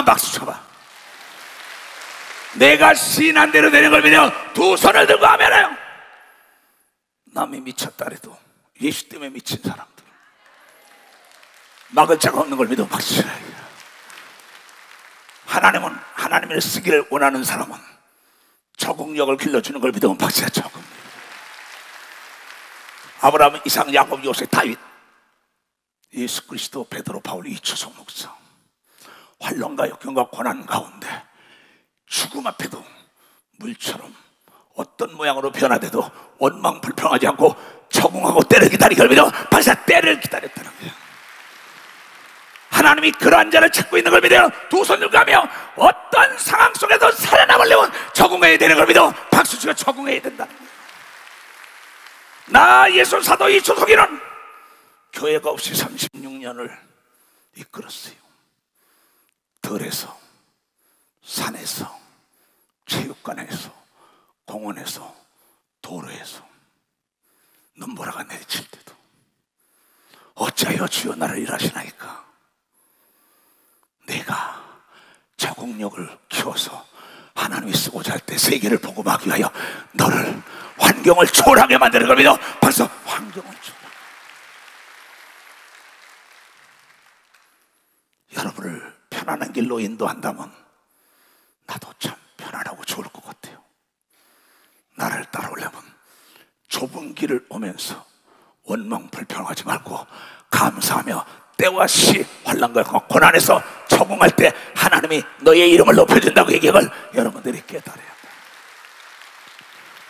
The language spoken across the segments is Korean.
박수 쳐봐. 내가 시인한 대로 되는 걸 믿어 두 손을 들고 하면요, 남이 미쳤다 해도 예수 때문에 미친 사람들, 막을 자가 없는 걸 믿어 박수 쳐야 해요. 하나님은 하나님을 쓰기를 원하는 사람은 적응력을 길러주는 걸 믿으면 박수야. 적응. 아브라함, 이삭, 야곱, 요셉, 다윗, 예수 그리스도, 베드로, 바울, 이초성 목사, 환난과 역경과 고난 가운데 죽음 앞에도 물처럼 어떤 모양으로 변화돼도 원망 불평하지 않고 적응하고 때를 기다리기를 믿어 박수야. 때를 기다렸다는 거예요. 하나님이 그러한 자를 찾고 있는 걸 믿어요. 두 손을 가며 어떤 상황 속에서 살아남으려면 적응해야 되는 걸 믿어 박수 치고 적응해야 된다는 거예요. 나 예수 사도 이초석이는 교회가 없이 36년을 이끌었어요. 들에서, 산에서, 체육관에서, 공원에서, 도로에서 눈보라가 내리칠 때도 어찌하여 주여 나를 일하시나이까. 내가 적응력을 키워서 하나님이 쓰고자 할 때 세계를 복음하기 위하여 너를 환경을 초월하게 만드는 걸 믿어 벌써 환경을 초월하게. 여러분을 편안한 길로 인도한다면 나도 참 편안하고 좋을 것 같아요. 나를 따라오려면 좁은 길을 오면서 원망 불평하지 말고 감사하며 때와 시, 환난과 고난에서 적응할 때 하나님이 너의 이름을 높여준다고 얘기한 걸 여러분들이 깨달아야 합니다.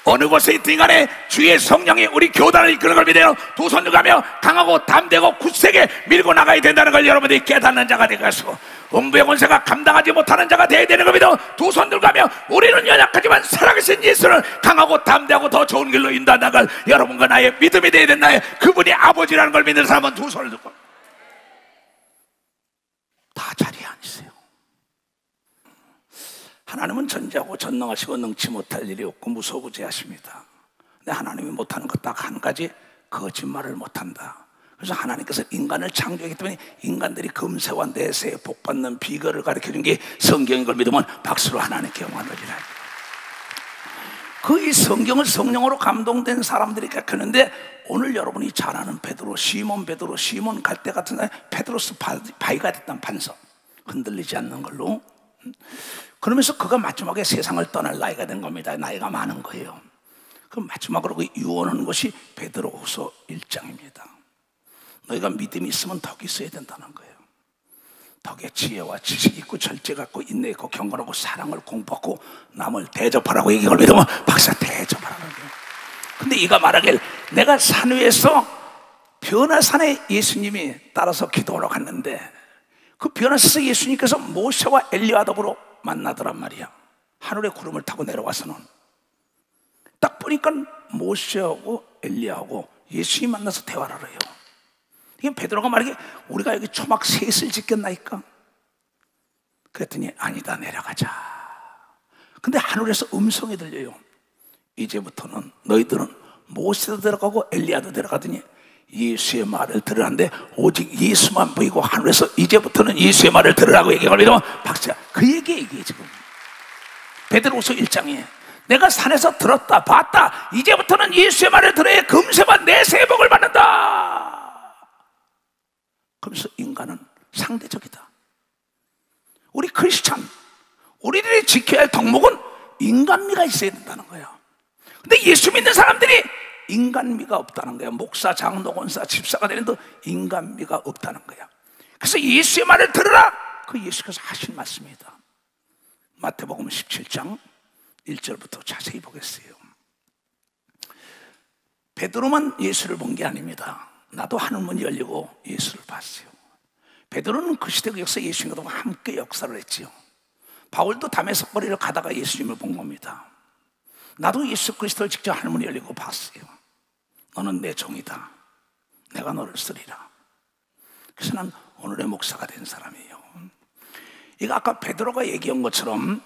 어느 곳에 있든 간에 주의 성령이 우리 교단을 이끄는 걸 믿어요. 두 손을 가며 강하고 담대고 굳세게 밀고 나가야 된다는 걸 여러분들이 깨닫는 자가 되어가지고 음부의 권세가 감당하지 못하는 자가 되어야 되는 걸 믿어 두 손 들고 가며 우리는 연약하지만 살아계신 예수를 강하고 담대하고 더 좋은 길로 인도한다는 걸 여러분과 나의 믿음이 되어야 된다. 그분이 아버지라는 걸 믿는 사람은 두 손을 들고 다 자리에 앉으세요. 하나님은 전지하고 전능하시고 능치 못할 일이 없고 무소부재하십니다. 근데 하나님이 못하는 것 딱 한 가지, 거짓말을 못한다. 그래서 하나님께서 인간을 창조했기 때문에 인간들이 금세와 내세에 복받는 비결을 가르쳐준 게 성경인 걸 믿으면 박수로 하나님께 영광을 드리라. 그 이 성경을 성령으로 감동된 사람들이 가르쳤는데 오늘 여러분이 잘 아는 베드로, 시몬 베드로, 시몬 갈대 같은 날 베드로스 바위가 됐던 반석, 흔들리지 않는 걸로. 그러면서 그가 마지막에 세상을 떠날 나이가 된 겁니다. 나이가 많은 거예요. 그 마지막으로 그 유언하는 것이 베드로후서 1장입니다. 너희가 믿음이 있으면 덕이 있어야 된다는 거예요. 덕에 지혜와 지식이 있고 절제가 있고 인내 있고 경건하고 사랑을 공부하고 남을 대접하라고 얘기를 믿으면 박사 대접하라는 거예요. 근데 이가 말하길 내가 산 위에서 변화산에 예수님이 따라서 기도하러 갔는데 그 변화산에서 예수님께서 모세와 엘리야와 더불어 만나더란 말이야. 하늘의 구름을 타고 내려와서는 딱 보니까 모세하고 엘리야하고 예수님 만나서 대화를 해요. 이게 베드로가 말하기에 우리가 여기 초막 셋을 짓겠나이까? 그랬더니 아니다, 내려가자. 근데 하늘에서 음성이 들려요. 이제부터는 너희들은 모세도 들어가고 엘리야도 들어가더니 예수의 말을 들으라는데 오직 예수만 보이고 하늘에서 이제부터는 예수의 말을 들으라고 얘기하고 믿으면 박수야. 그 얘기에 이게 지금 베드로후서 1장에 내가 산에서 들었다 봤다 이제부터는 예수의 말을 들어야 금세와 내세의 복을 받는다. 그러면서 인간은 상대적이다. 우리 크리스찬, 우리들이 지켜야 할 덕목은 인간미가 있어야 된다는 거야. 근데 예수 믿는 사람들이 인간미가 없다는 거야. 목사, 장로, 권사, 집사가 되는데 인간미가 없다는 거야. 그래서 예수의 말을 들으라. 그 예수께서 하신 말씀이다. 마태복음 17장 1절부터 자세히 보겠어요. 베드로만 예수를 본 게 아닙니다. 나도 하늘문이 열리고 예수를 봤어요. 베드로는 그 시대 그 역사에 예수님과 함께 역사를 했지요. 바울도 다메섹 거리를 가다가 예수님을 본 겁니다. 나도 예수 그리스도를 직접 하늘문이 열리고 봤어요. 너는 내 종이다. 내가 너를 쓰리라. 그래서 난 오늘의 목사가 된 사람이에요. 이거 아까 베드로가 얘기한 것처럼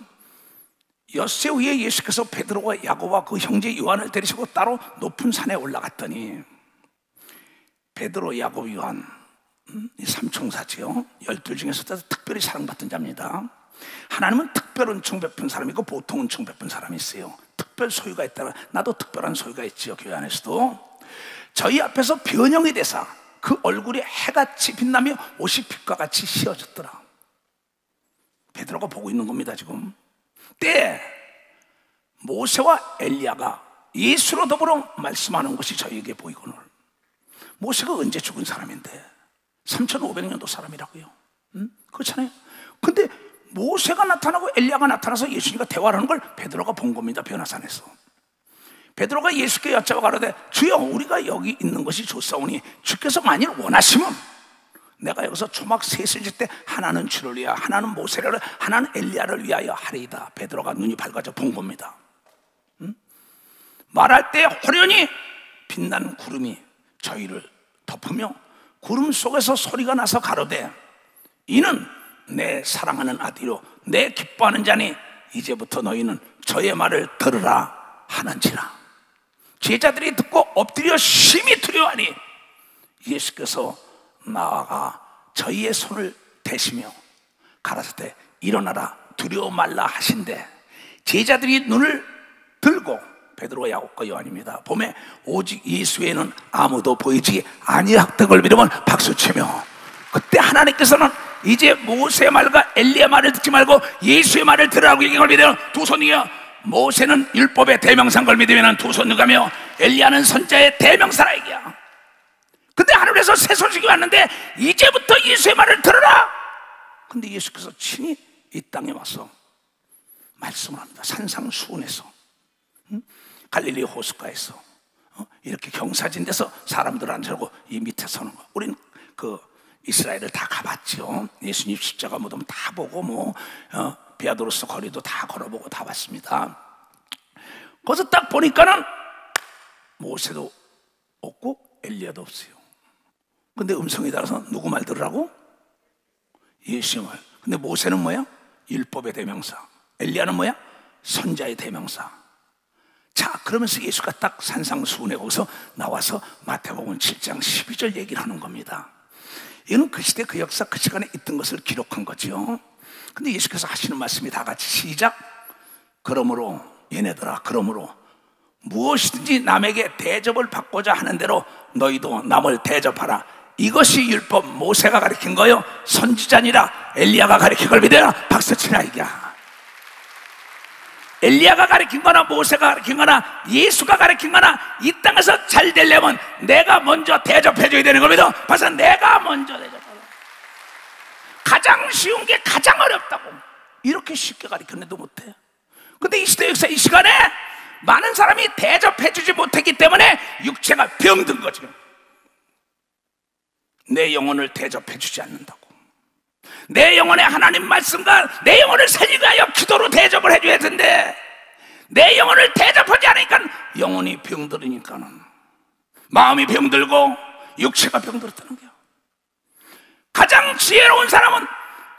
엿새 후에 예수께서 베드로와 야고보와 그 형제 요한을 데리시고 따로 높은 산에 올라갔더니 베드로, 야고보, 요한 이 삼총사지요. 12 중에서 특별히 사랑받던 자입니다. 하나님은 특별 은총 베푼 사람이 있고 보통 은총 베푼 사람이 있어요. 특별 소유가 있다면 나도 특별한 소유가 있지요. 교회 안에서도 저희 앞에서 변형이 돼서 그 얼굴이 해같이 빛나며 옷이 빛과 같이 씌어졌더라. 베드로가 보고 있는 겁니다. 지금 때 모세와 엘리야가 예수로 더불어 말씀하는 것이 저희에게 보이거늘. 모세가 언제 죽은 사람인데 3500년도 사람이라고요. 그렇잖아요. 근데 모세가 나타나고 엘리야가 나타나서 예수님과 대화를 하는 걸 베드로가 본 겁니다. 변화산에서 베드로가 예수께 여쭤봐 가로되 주여 우리가 여기 있는 것이 좋사오니 주께서 만일 원하시면 내가 여기서 초막 셋을 질 때 하나는 주를 위하여 하나는 모세를 하나는 엘리야를 위하여 하리이다. 베드로가 눈이 밝아져 본 겁니다. 말할 때 호련히 빛나는 구름이 저희를 덮으며 구름 속에서 소리가 나서 가로되 이는 내 사랑하는 아들이요 내 기뻐하는 자니 이제부터 너희는 저의 말을 들으라 하는지라. 제자들이 듣고 엎드려 심히 두려워하니 예수께서 나아가 저희의 손을 대시며 가라사대 일어나라 두려워 말라 하신대 제자들이 눈을 들고 베드로 야곱과 요한입니다. 봄에 오직 예수에는 아무도 보이지 아니하던 걸 믿으면 박수치며 그때 하나님께서는 이제 모세의 말과 엘리야의 말을 듣지 말고 예수의 말을 들으라고 얘기한 걸 믿으면 두 손이요. 모세는 율법의 대명사인 걸 믿으면 두 손을 가며 엘리야는 선자의 대명사라 얘기야. 근데 하늘에서 새 소식이 왔는데 이제부터 예수의 말을 들으라. 근데 예수께서 친히 이 땅에 와서 말씀을 합니다. 산상수훈에서 갈릴리 호숫가에서 이렇게 경사진 데서 사람들 앉으고 이 밑에 서는 거. 우린 그 이스라엘을 다 가봤죠. 예수님 십자가 무덤 다 보고 비아도로스 거리도 다 걸어보고 다 봤습니다. 거기서 딱 보니까는 모세도 없고 엘리야도 없어요. 근데 음성이 달아서 누구 말 들으라고? 예수의 말. 근데 모세는 뭐야? 율법의 대명사. 엘리야는 뭐야? 선자의 대명사. 자, 그러면서 예수가 딱 산상수훈에 거기서 나와서 마태복음 7장 12절 얘기를 하는 겁니다. 이건 그 시대 그 역사 그 시간에 있던 것을 기록한 거죠. 근데 예수께서 하시는 말씀이 다 같이 시작. 그러므로 얘네들아 그러므로 무엇이든지 남에게 대접을 받고자 하는 대로 너희도 남을 대접하라. 이것이 율법 모세가 가르친 거요 선지자니라 엘리야가 가르친 걸 믿어라. 박수치라 이기야. 엘리야가 가르친 거나 모세가 가르친 거나 예수가 가르친 거나 이 땅에서 잘 되려면 내가 먼저 대접해줘야 되는 겁니다. 벌써 내가 먼저 대접하라. 가장 쉬운 게 가장 어렵다고 이렇게 쉽게 가르쳤는데도 못해. 근데 이 시대 역사 이 시간에 많은 사람이 대접해주지 못했기 때문에 육체가 병든 거죠. 내 영혼을 대접해주지 않는다고. 내 영혼의 하나님 말씀과 내 영혼을 살리기 위하여 기도로 대접을 해줘야 되는데 내 영혼을 대접하지 않으니까 영혼이 병들으니까는 마음이 병들고 육체가 병들었다는 거야. 가장 지혜로운 사람은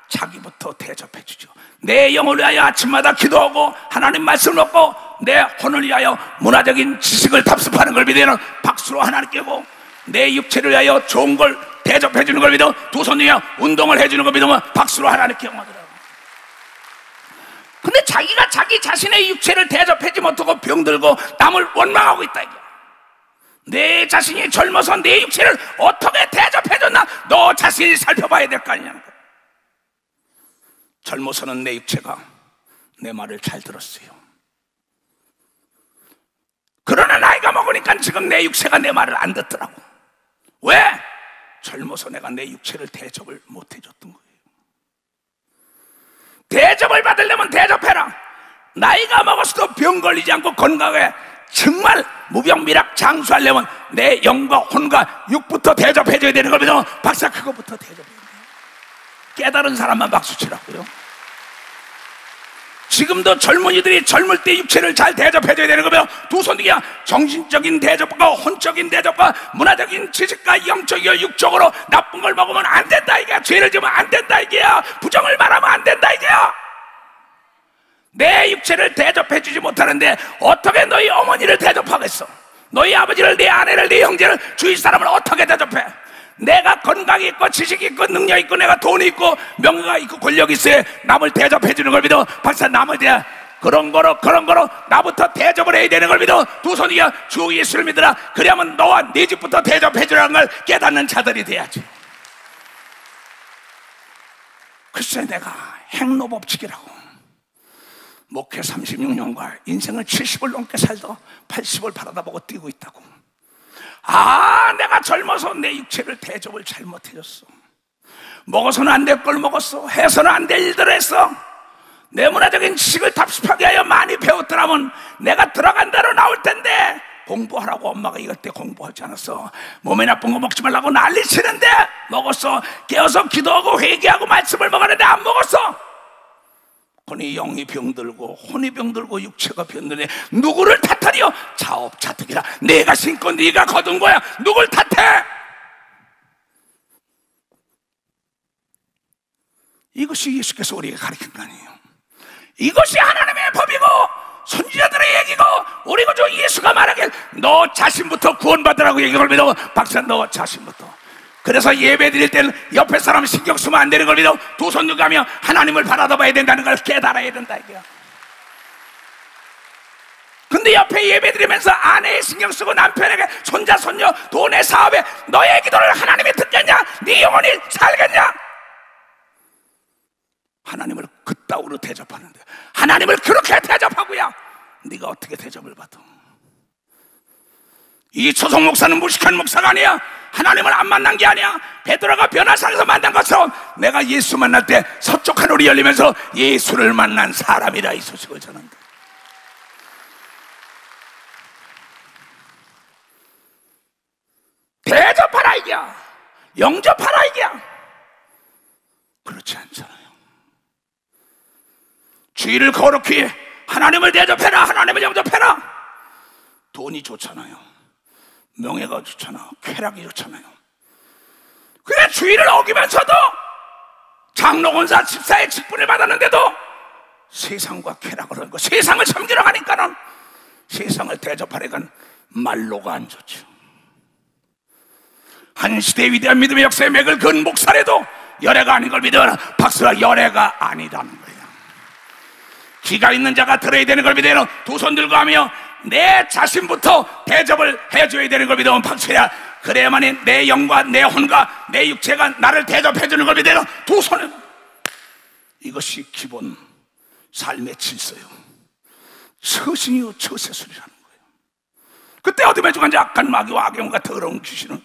자기부터 대접해주죠. 내 영혼을 위하여 아침마다 기도하고 하나님 말씀을 먹고 내 혼을 위하여 문화적인 지식을 답습하는 걸 믿으면 박수로 하나님께 고 내 육체를 위하여 좋은 걸 대접해주는 걸 믿어 두 손이야 운동을 해주는 걸 믿으면 박수로 하나님께 영화더라고. 근데 자기가 자기 자신의 육체를 대접하지 못하고 병들고 남을 원망하고 있다 이게. 내 자신이 젊어서 내 육체를 어떻게 대접해줬나 너 자신이 살펴봐야 될 거 아니냐. 젊어서는 내 육체가 내 말을 잘 들었어요. 그러나 나이가 먹으니까 지금 내 육체가 내 말을 안 듣더라고. 왜? 젊어서 내가 내 육체를 대접을 못 해줬던 거예요. 대접을 받으려면 대접해라. 나이가 먹었어도 병 걸리지 않고 건강하게 정말 무병비락 장수하려면 내 영과 혼과 육부터 대접해줘야 되는 겁니다. 박사 그거부터 대접해야 돼요. 깨달은 사람만 박수치라고요. 지금도 젊은이들이 젊을 때 육체를 잘 대접해줘야 되는 거며 두 손이야 정신적인 대접과 혼적인 대접과 문화적인 지식과 영적이고 육적으로 나쁜 걸 먹으면 안 된다 이게야. 죄를 지으면 안 된다 이게야. 부정을 말하면 안 된다 이게야. 내 육체를 대접해주지 못하는데 어떻게 너희 어머니를 대접하겠어? 너희 아버지를, 네 아내를, 네 형제를, 주위 사람을 어떻게 대접해? 내가 건강이 있고 지식이 있고 능력이 있고 내가 돈이 있고 명예가 있고 권력이 있어야 남을 대접해 주는 걸 믿어. 박사 남을 그런 거로 나부터 대접을 해야 되는 걸 믿어. 두 손이야 주 예수를 믿으라. 그러면 너와 네 집부터 대접해 주라는 걸 깨닫는 자들이 돼야지. 글쎄 내가 행로법칙이라고 목회 36년과 인생을 70을 넘게 살다 80을 바라다보고 뛰고 있다고. 내가 젊어서 내 육체를 대접을 잘못해줬어. 먹어서는 안 될 걸 먹었어. 해서는 안 될 일들을 했어. 내 문화적인 지식을 답습하게 하여 많이 배웠더라면 내가 들어간 대로 나올 텐데, 공부하라고 엄마가 이럴 때 공부하지 않았어. 몸에 나쁜 거 먹지 말라고 난리치는데 먹었어. 깨어서 기도하고 회개하고 말씀을 먹었는데 안 먹었어. 혼이 영이 병들고 혼이 병들고 육체가 병드네. 누구를 탓하리요? 자업자득이라. 내가 신고 네가 거둔 거야. 누굴 탓해? 이것이 예수께서 우리에게 가르친 거 아니에요. 이것이 하나님의 법이고 선지자들의 얘기고 우리 구주 예수가 말하길 너 자신부터 구원받으라고 얘기를 믿어. 박사 너 자신부터. 그래서 예배 드릴 때는 옆에 사람 신경 쓰면 안 되는 걸 믿어. 두 손 들고 가며 하나님을 바라봐야 된다는 걸 깨달아야 된다 이거야. 근데 옆에 예배 드리면서 아내에 신경 쓰고 남편에게 손자 손녀 돈에 사업에 너의 기도를 하나님이 듣겠냐? 네 영혼이 살겠냐? 하나님을 그따위로 대접하는데 하나님을 그렇게 대접하고야 네가 어떻게 대접을 받아? 이 초성 목사는 무식한 목사가 아니야. 하나님을 안 만난 게 아니야. 베드로가 변화산에서 만난 것처럼 내가 예수 만날 때 서쪽 하늘이 열리면서 예수를 만난 사람이라 이 소식을 전한다. 대접하라 이게야. 영접하라 이게야. 그렇지 않잖아요. 주의를 거룩히 하나님을 대접해라. 하나님을 영접해라. 돈이 좋잖아요. 명예가 좋잖아. 쾌락이 좋잖아요. 그래 주의를 어기면서도 장로 권사 집사의 직분을 받았는데도 세상과 쾌락을 하고 세상을 섬기러 가니까는 세상을 대접하려니까 말로가 안 좋죠. 한 시대의 위대한 믿음의 역사의 맥을 그은 목사래도 열애가 아닌 걸 믿어라. 박수라. 열애가 아니라는 거예요. 기가 있는 자가 들어야 되는 걸 믿어라. 두 손 들고 하며 내 자신부터 대접을 해줘야 되는 걸 믿으면 박수야. 그래야만이 내 영과 내 혼과 내 육체가 나를 대접해주는 걸 믿어라. 두 손에. 이것이 기본 삶의 질서요. 처신이요 처세술이라는 거예요. 그때 어둠에 죽은 자 악한 마귀와 악영과 더러운 귀신은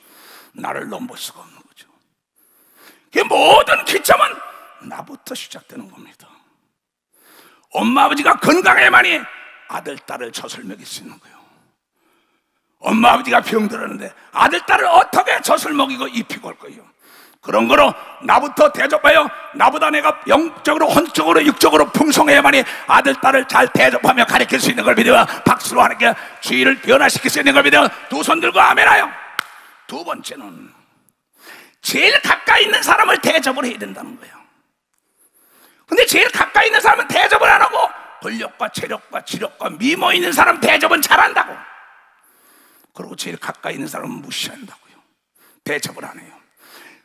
나를 넘볼 수가 없는 거죠. 그 모든 기점은 나부터 시작되는 겁니다. 엄마 아버지가 건강해야만이 아들 딸을 젖을 먹일 수 있는 거예요. 엄마 아버지가 병들었는데 아들 딸을 어떻게 젖을 먹이고 입히고 할 거예요. 그런 거로 나부터 대접하여 나보다 내가 영적으로 혼적으로 육적으로 풍성해야만이 아들 딸을 잘 대접하며 가르칠 수 있는 걸 믿어. 박수로 하나님께 주의를 변화시킬 수 있는 걸 믿어. 두 손 들고 아멘하여. 두 번째는 제일 가까이 있는 사람을 대접을 해야 된다는 거예요. 근데 제일 가까이 있는 사람은 대접을 안 하고 권력과 체력과 지력과 미모 있는 사람 대접은 잘한다고. 그리고 제일 가까이 있는 사람은 무시한다고요. 대접을 안 해요.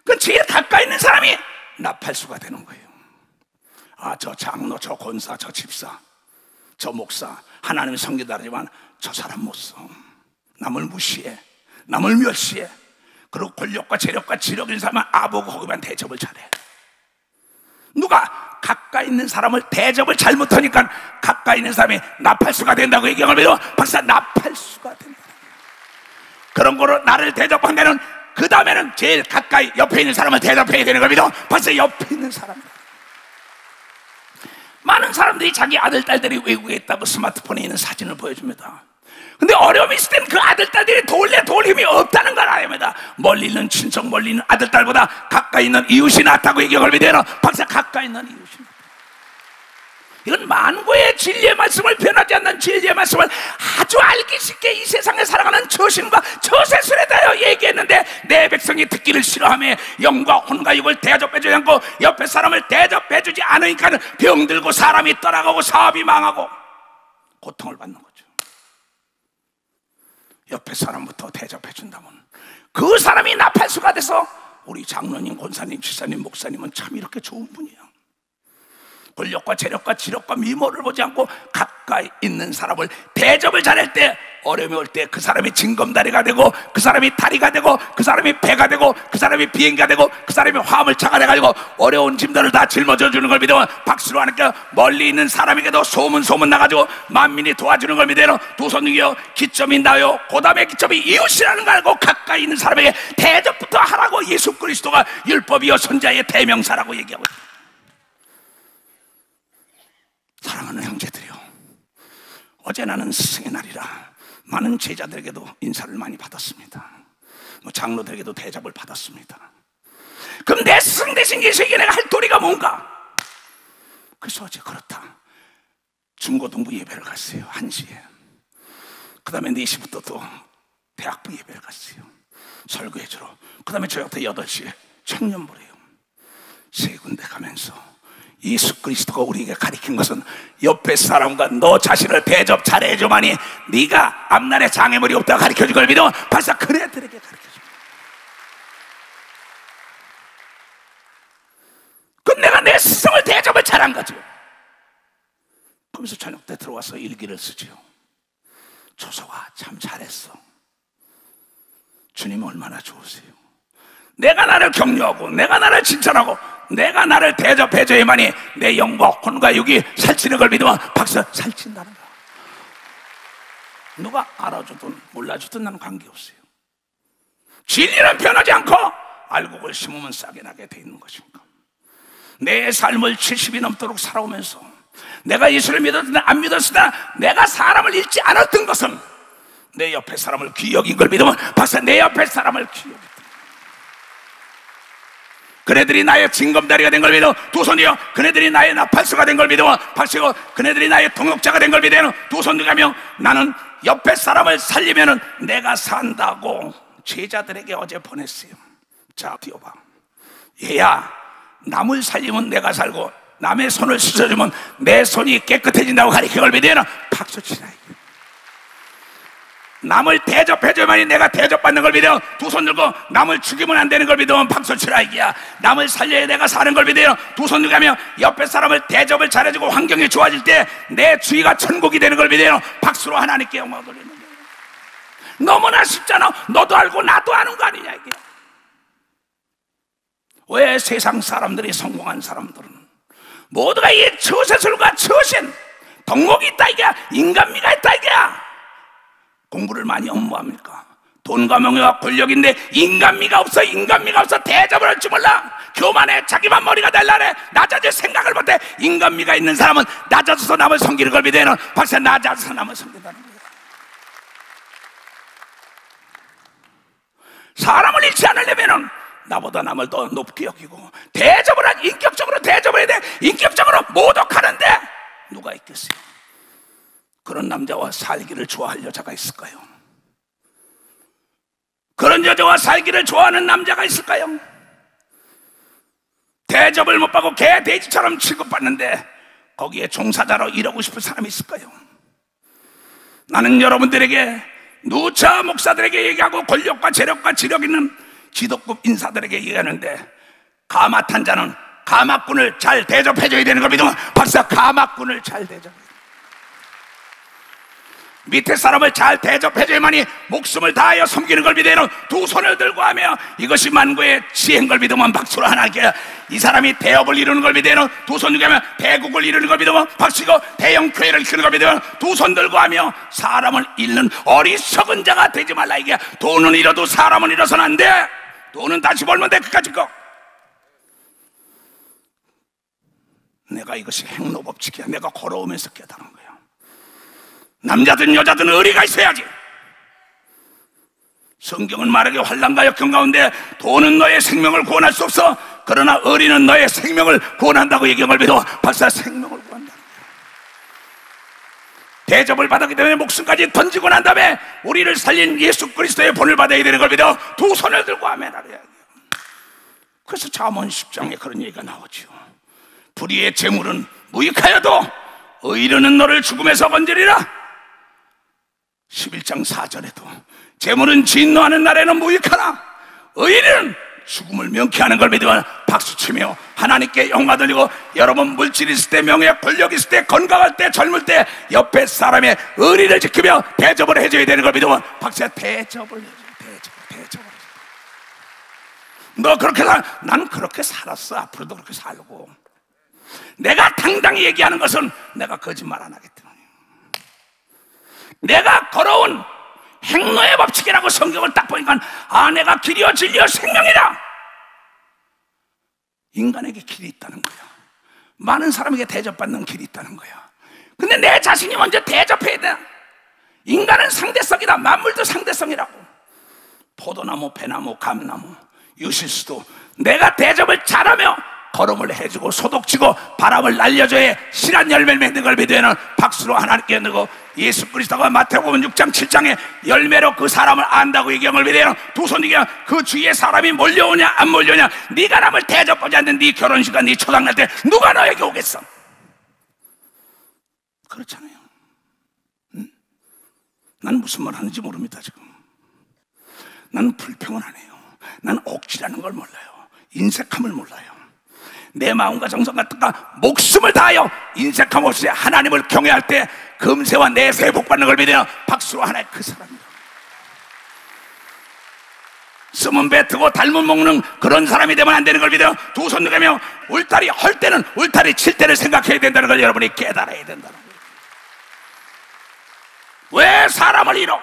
그 제일 가까이 있는 사람이 나팔수가 되는 거예요. 저 장로, 저 권사, 저 집사, 저 목사 하나님의 섬기다지만 저 사람 못 써. 남을 무시해. 남을 멸시해. 그리고 권력과 재력과 지력 있는 사람은 아보고 거기만 대접을 잘해. 누가 가까이 있는 사람을 대접을 잘못하니까 가까이 있는 사람이 나팔수가 된다고 얘기하면 믿어. 박사 나팔수가 된다. 그런 거로 나를 대접한 데는 그 다음에는 제일 가까이 옆에 있는 사람을 대접해야 되는 걸 믿어. 박사 옆에 있는 사람. 많은 사람들이 자기 아들 딸들이 외국에 있다고 스마트폰에 있는 사진을 보여줍니다. 근데 어려움이 있을 땐 그 아들 딸들이 도울 힘이 없다는 걸 알아야합니다. 멀리 있는 친척, 멀리 있는 아들 딸보다 가까이 있는 이웃이 낫다고 얘기를 믿어요. 박사 가까이 있는 이웃이. 이건 만고의 진리의 말씀을 변하지 않는 진리의 말씀을 아주 알기 쉽게 이 세상에 살아가는 처신과 처세술에 대하여 얘기했는데 내 백성이 듣기를 싫어하며 영과 혼과 육을 대접해주지 않고 옆에 사람을 대접해주지 않으니까 병들고 사람이 떠나가고 사업이 망하고 고통을 받는 거죠. 옆에 사람부터 대접해준다면 그 사람이 나팔수가 돼서 우리 장로님, 권사님, 지사님, 목사님은 참 이렇게 좋은 분이야. 권력과 재력과 지력과 미모를 보지 않고 가까이 있는 사람을 대접을 잘할 때, 어려움이 올 때 그 사람이 징검다리가 되고, 그 사람이 다리가 되고, 그 사람이 배가 되고, 그 사람이 비행기가 되고, 그 사람이 화물차가 돼가지고 어려운 짐들을 다 짊어져 주는 걸 믿으면 박수로 하니까 멀리 있는 사람에게도 소문 나가지고 만민이 도와주는 걸 믿으면 두 손 위여 기점이 나요, 그 다음에 기점이 이웃이라는 걸 알고 가까이 있는 사람에게 대접부터 하라고 예수 그리스도가 율법이요 선자의 대명사라고 얘기하고 있어요. 사랑하는 형제들이요, 어제 나는 스승의 날이라 많은 제자들에게도 인사를 많이 받았습니다. 장로들에게도 대접을 받았습니다. 그럼 내 스승 대신 예수에게 내가 할 도리가 뭔가? 그래서 어제 그렇다, 중고등부 예배를 갔어요. 1시에. 그 다음에 4시부터 또 대학부 예배를 갔어요. 설교해주러. 그 다음에 저녁 때 8시에 청년부래요. 3군데 가면서 예수 그리스도가 우리에게 가르친 것은 옆에 사람과 너 자신을 대접 잘해줘만이 네가 앞날에 장애물이 없다고 가르쳐준 걸 믿으면 벌써 그런 애들에게 가르쳐줍니다. 그럼 내가 내 스승을 대접을 잘한 거죠. 그러면서 저녁 때 들어와서 일기를 쓰지요. 조서가 참 잘했어. 주님 얼마나 좋으세요. 내가 나를 격려하고 내가 나를 칭찬하고 내가 나를 대접해줘야만이 내 영과 혼과 육이 살찌는 걸 믿으면 박수 살찐다는 거야. 누가 알아주든 몰라주든 나는 관계없어요. 진리는 변하지 않고 알곡을 심으면 싹이 나게 돼 있는 것입니다. 내 삶을 70이 넘도록 살아오면서 내가 예수를 믿었으나 안 믿었으나 내가 사람을 잃지 않았던 것은 내 옆에 사람을 귀히 여긴 걸 믿으면 박수 내 옆에 사람을 귀히 여겼다. 그네들이 나의 징검다리가 된 걸 믿어 두 손이요, 그네들이 나의 나팔수가 된 걸 믿어 박수고, 그네들이 나의 동역자가 된 걸 믿어 두 손 들가며 나는 옆에 사람을 살리면은 내가 산다고 제자들에게 어제 보냈어요. 자, 뛰어봐. 얘야, 남을 살리면 내가 살고 남의 손을 씻어주면 내 손이 깨끗해진다고 가르친 걸 믿어 박수 치라. 남을 대접해줘야만이 내가 대접받는 걸 믿어 두 손 들고 남을 죽이면 안 되는 걸 믿으면 박수 치라 이기야. 남을 살려야 내가 사는 걸 믿어요. 두 손 들고 하며 옆에 사람을 대접을 잘해주고 환경이 좋아질 때 내 주위가 천국이 되는 걸 믿어요. 박수로 하나님께 영광을 돌리는 거예요. 너무나 쉽잖아. 너도 알고 나도 아는 거 아니냐 이게. 왜 세상 사람들이 성공한 사람들은 모두가 이 처세술과 처신 덕목이 있다 이게야, 인간미가 있다 이게야. 공부를 많이 업무합니까? 돈과 명예와 권력인데 인간미가 없어. 인간미가 없어. 대접을 할 줄 몰라. 교만해. 자기만 머리가 달라래. 낮아질 생각을 못해. 인간미가 있는 사람은 낮아져서 남을 섬기는 걸 믿어요. 박사 낮아져서 남을 섬긴다는 거예요. 사람을 잃지 않으려면 나보다 남을 더 높게 여기고 대접을 하지. 인격적으로 대접을 해야 돼. 인격적으로 모독하는데 누가 있겠어요? 그런 남자와 살기를 좋아할 여자가 있을까요? 그런 여자와 살기를 좋아하는 남자가 있을까요? 대접을 못 받고 개 돼지처럼 취급받는데 거기에 종사자로 일하고 싶은 사람이 있을까요? 나는 여러분들에게, 누차 목사들에게 얘기하고 권력과 재력과 지력 있는 기독급 인사들에게 얘기하는데, 가마탄 자는 가마꾼을 잘 대접해줘야 되는 걸 믿으면 박사 가마꾼을 잘 대접해. 밑에 사람을 잘 대접해줘야만이 목숨을 다하여 섬기는 걸 믿어요. 두 손을 들고 하며 이것이 만고의 지혜인 걸 믿으면 박수로 하나님께. 이 사람이 대업을 이루는 걸 믿어요. 두 손 들고 하며 대국을 이루는 걸 믿으면 박수고, 대형 교회를 이루는 걸 믿으면 두 손 들고 하며 사람을 잃는 어리석은 자가 되지 말라 이게. 돈은 잃어도 사람은 잃어서는 안 돼. 돈은 다시 벌면 돼. 그까짓 거. 내가 이것이 행로법칙이야. 내가 걸어오면서 깨달은 거야. 남자든 여자든 의리가 있어야지. 성경은 말하기 환난과 역경 가운데 돈은 너의 생명을 구원할 수 없어. 그러나 의리는 너의 생명을 구원한다고 얘기한 믿어 박사 생명을 구한다. 대접을 받았기 때문에 목숨까지 던지고 난 다음에 우리를 살린 예수 그리스도의 본을 받아야 되는 걸 믿어 두 손을 들고 아멘 하래요. 그래서 잠언 10장에 그런 얘기가 나오죠. 불의의 재물은 무익하여도 의로는 너를 죽음에서 건지리라. 11장 4절에도 재물은 진노하는 날에는 무익하나 의인은 죽음을 명쾌하는 걸 믿으면 박수치며 하나님께 영광 돌리고, 여러분 물질 있을 때, 명예 권력 있을 때, 건강할 때, 젊을 때 옆에 사람의 의리를 지키며 대접을 해줘야 되는 걸 믿으면 박수야. 대접을 해줘. 대접을 해줘. 너 그렇게 난 그렇게 살았어. 앞으로도 그렇게 살고. 내가 당당히 얘기하는 것은 내가 거짓말 안 하기 때문에, 내가 걸어온 행로의 법칙이라고 성경을 딱 보니까, 아, 내가 길이요 진리요 생명이다. 인간에게 길이 있다는 거야. 많은 사람에게 대접받는 길이 있다는 거야. 근데 내 자신이 먼저 대접해야 돼. 인간은 상대성이다. 만물도 상대성이라고. 포도나무, 배나무, 감나무, 유실수도 내가 대접을 잘하며 걸음을 해주고 소독지고 바람을 날려줘야 실한 열매를 맺는 걸 믿으면 박수로 하나님께 넣고, 예수 그리스도가 마태복음 6장 7장에 열매로 그 사람을 안다고 얘기한 걸 믿으면 두 손 들게, 그 주위에 사람이 몰려오냐 안 몰려오냐, 네가 남을 대접하지 않는 네 결혼식과 네 초당 날 때 누가 너에게 오겠어? 그렇잖아요. 응? 난 무슨 말 하는지 모릅니다. 지금 난 불평은 안 해요. 난 억지라는 걸 몰라요. 인색함을 몰라요. 내 마음과 정성과 뜻과 목숨을 다하여 인색함 없이 하나님을 경외할 때 금세와 내세에 복받는 걸 믿으며 박수로 하나의 그 사람이다. 쓰면 뱉고 닮은 먹는 그런 사람이 되면 안 되는 걸 믿어 두 손 들며 울타리 헐 때는 울타리 칠 때를 생각해야 된다는 걸 여러분이 깨달아야 된다는 거예요. 왜 사람을 잃어?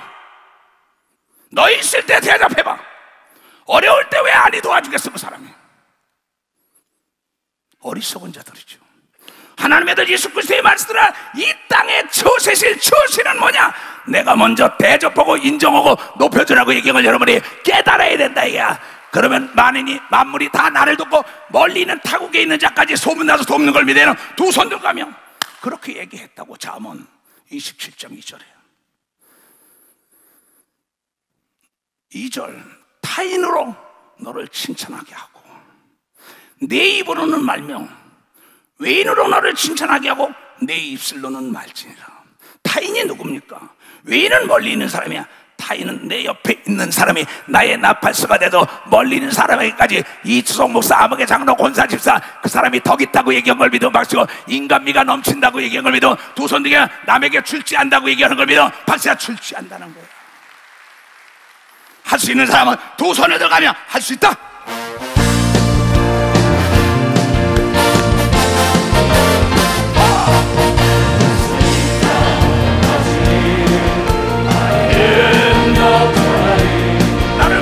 너 있을 때 대답해봐. 어려울 때 왜 아니 도와주겠어? 그 사람이 어리석은 자들이죠. 하나님의 아들 예수 그리스도의 말씀으로 이 땅의 처세실 처신은 뭐냐? 내가 먼저 대접하고 인정하고 높여주라고 얘기한 여러분이 깨달아야 된다 이야. 그러면 만물이 다 나를 돕고 멀리 있는 타국에 있는 자까지 소문나서 돕는 걸 믿어요. 두 손 들고 가며 그렇게 얘기했다고. 잠언 27장 2절에 2절 타인으로 너를 칭찬하게 하고 내 입으로는 말며 외인으로 너를 칭찬하게 하고 내 입술로는 말지니라. 타인이 누굽니까? 외인은 멀리 있는 사람이야. 타인은 내 옆에 있는 사람이 나의 나팔수가 돼도 멀리 있는 사람에게까지 이추석 목사, 아무개 장로, 권사, 집사 그 사람이 덕 있다고 얘기한 걸 믿어 박수고, 인간미가 넘친다고 얘기한 걸 믿어 두 손 들게 남에게 출지한다고 얘기하는 걸 믿어 박수야. 출지한다는 거야. 할 수 있는 사람은 두 손을 들어가며 할 수 있다. 나를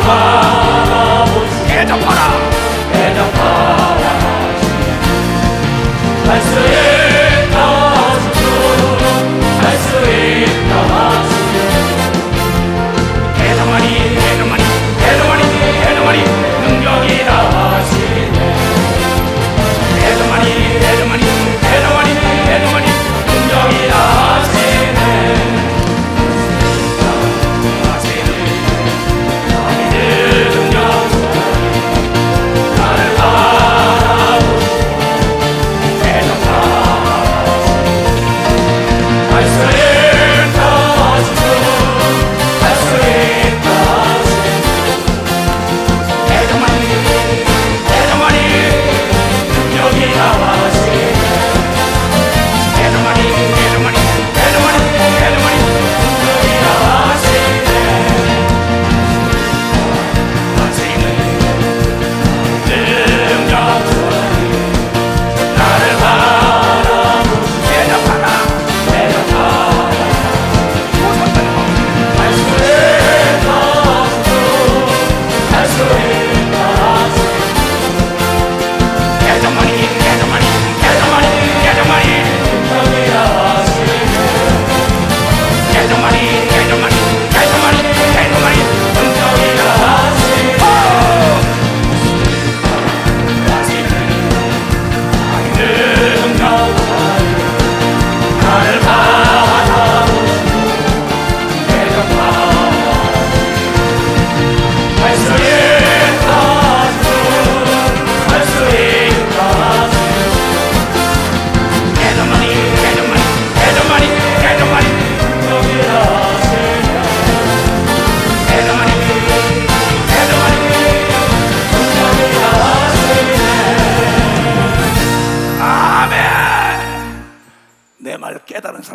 바라보시 대접하라 할 수 있다 할 수 있다 대접하니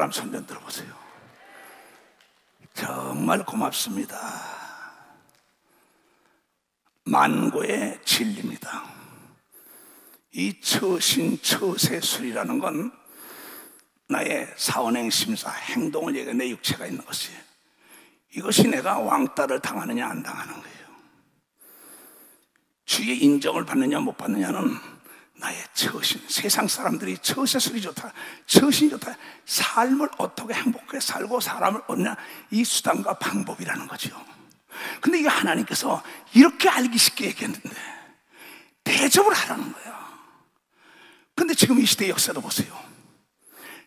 사람 손 좀 들어보세요. 정말 고맙습니다. 만고의 진리입니다. 이 처신 처세술이라는 건 나의 사원행 심사, 행동을 얘기해 내 육체가 있는 것이에요. 이것이 내가 왕따를 당하느냐 안 당하는 거예요. 주의 인정을 받느냐 못 받느냐는 나의 처신. 세상 사람들이 처세술이 좋다, 처신이 좋다, 삶을 어떻게 행복하게 살고 사람을 얻냐, 이 수단과 방법이라는 거죠. 근데 이게 하나님께서 이렇게 알기 쉽게 얘기했는데 대접을 하라는 거야. 근데 지금 이 시대의 역사도 보세요.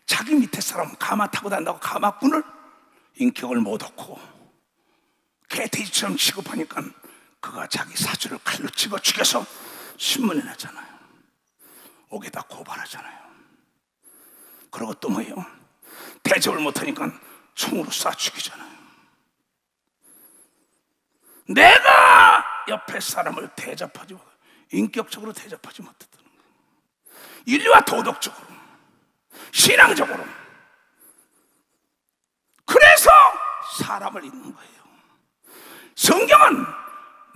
자기 밑에 사람 가마 타고 다닌다고 가마꾼을 인격을 못 얻고 개돼지처럼 취급하니까 그가 자기 사주를 칼로 집어 죽여서 신문에 내잖아요. 옥에다 고발하잖아요. 그리고 또 뭐예요? 대접을 못하니까 총으로 쏴 죽이잖아요. 내가 옆에 사람을 대접하지 못하고 인격적으로 대접하지 못했다는 거예요. 인류와 도덕적으로, 신앙적으로. 그래서 사람을 잇는 거예요. 성경은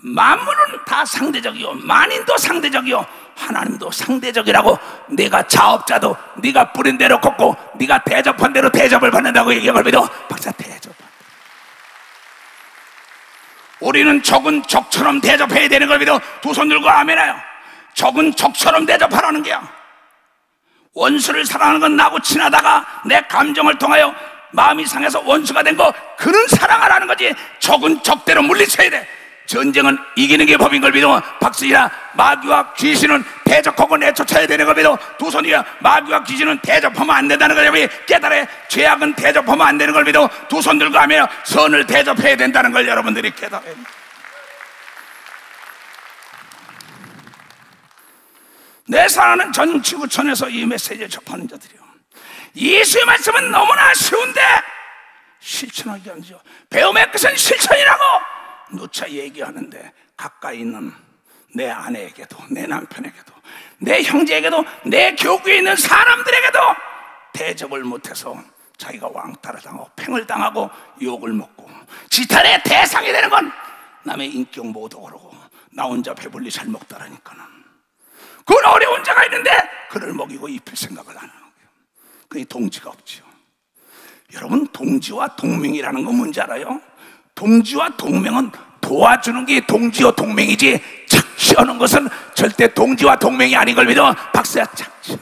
만물은 다 상대적이요, 만인도 상대적이요, 하나님도 상대적이라고. 네가 자업자도 네가 뿌린 대로 걷고 네가 대접한 대로 대접을 받는다고 얘기한 믿어. 박사 대접한다. 우리는 적은 적처럼 대접해야 되는 걸 믿어. 두 손 들고 아멘해요. 적은 적처럼 대접하라는 게야. 원수를 사랑하는 건 나하고 친하다가 내 감정을 통하여 마음이 상해서 원수가 된 거, 그런 사랑하라는 거지. 적은 적대로 물리쳐야 돼. 전쟁은 이기는 게 법인 걸 믿어. 박수이나 마귀와 귀신은 대적하고 내쫓아야 되는 걸 믿어. 두 손이야. 마귀와 귀신은 대접하면 안 된다는 걸 깨달아. 죄악은 대접하면 안 되는 걸 믿어. 두 손 들고 하며 선을 대접해야 된다는 걸 여러분들이 깨달아야 돼. 내 사랑하는 전 지구촌에서 이 메시지를 접하는 자들이요, 예수의 말씀은 너무나 쉬운데 실천하기 어렵죠. 배움의 끝은 실천이라고 누차 얘기하는데 가까이 있는 내 아내에게도, 내 남편에게도, 내 형제에게도, 내 교구에 있는 사람들에게도 대접을 못해서 자기가 왕따를 당하고 팽을 당하고 욕을 먹고 지탄의 대상이 되는 건 남의 인격 모독으로 나 혼자 배불리 잘 먹다라니까는. 그건 어려운 자가 있는데 그를 먹이고 입힐 생각을 안 하는 거예요. 그게 동지가 없지요. 여러분, 동지와 동맹이라는 건 뭔지 알아요? 동지와 동맹은 도와주는 게 동지와 동맹이지, 착취하는 것은 절대 동지와 동맹이 아닌 걸 믿어. 박수야. 착취.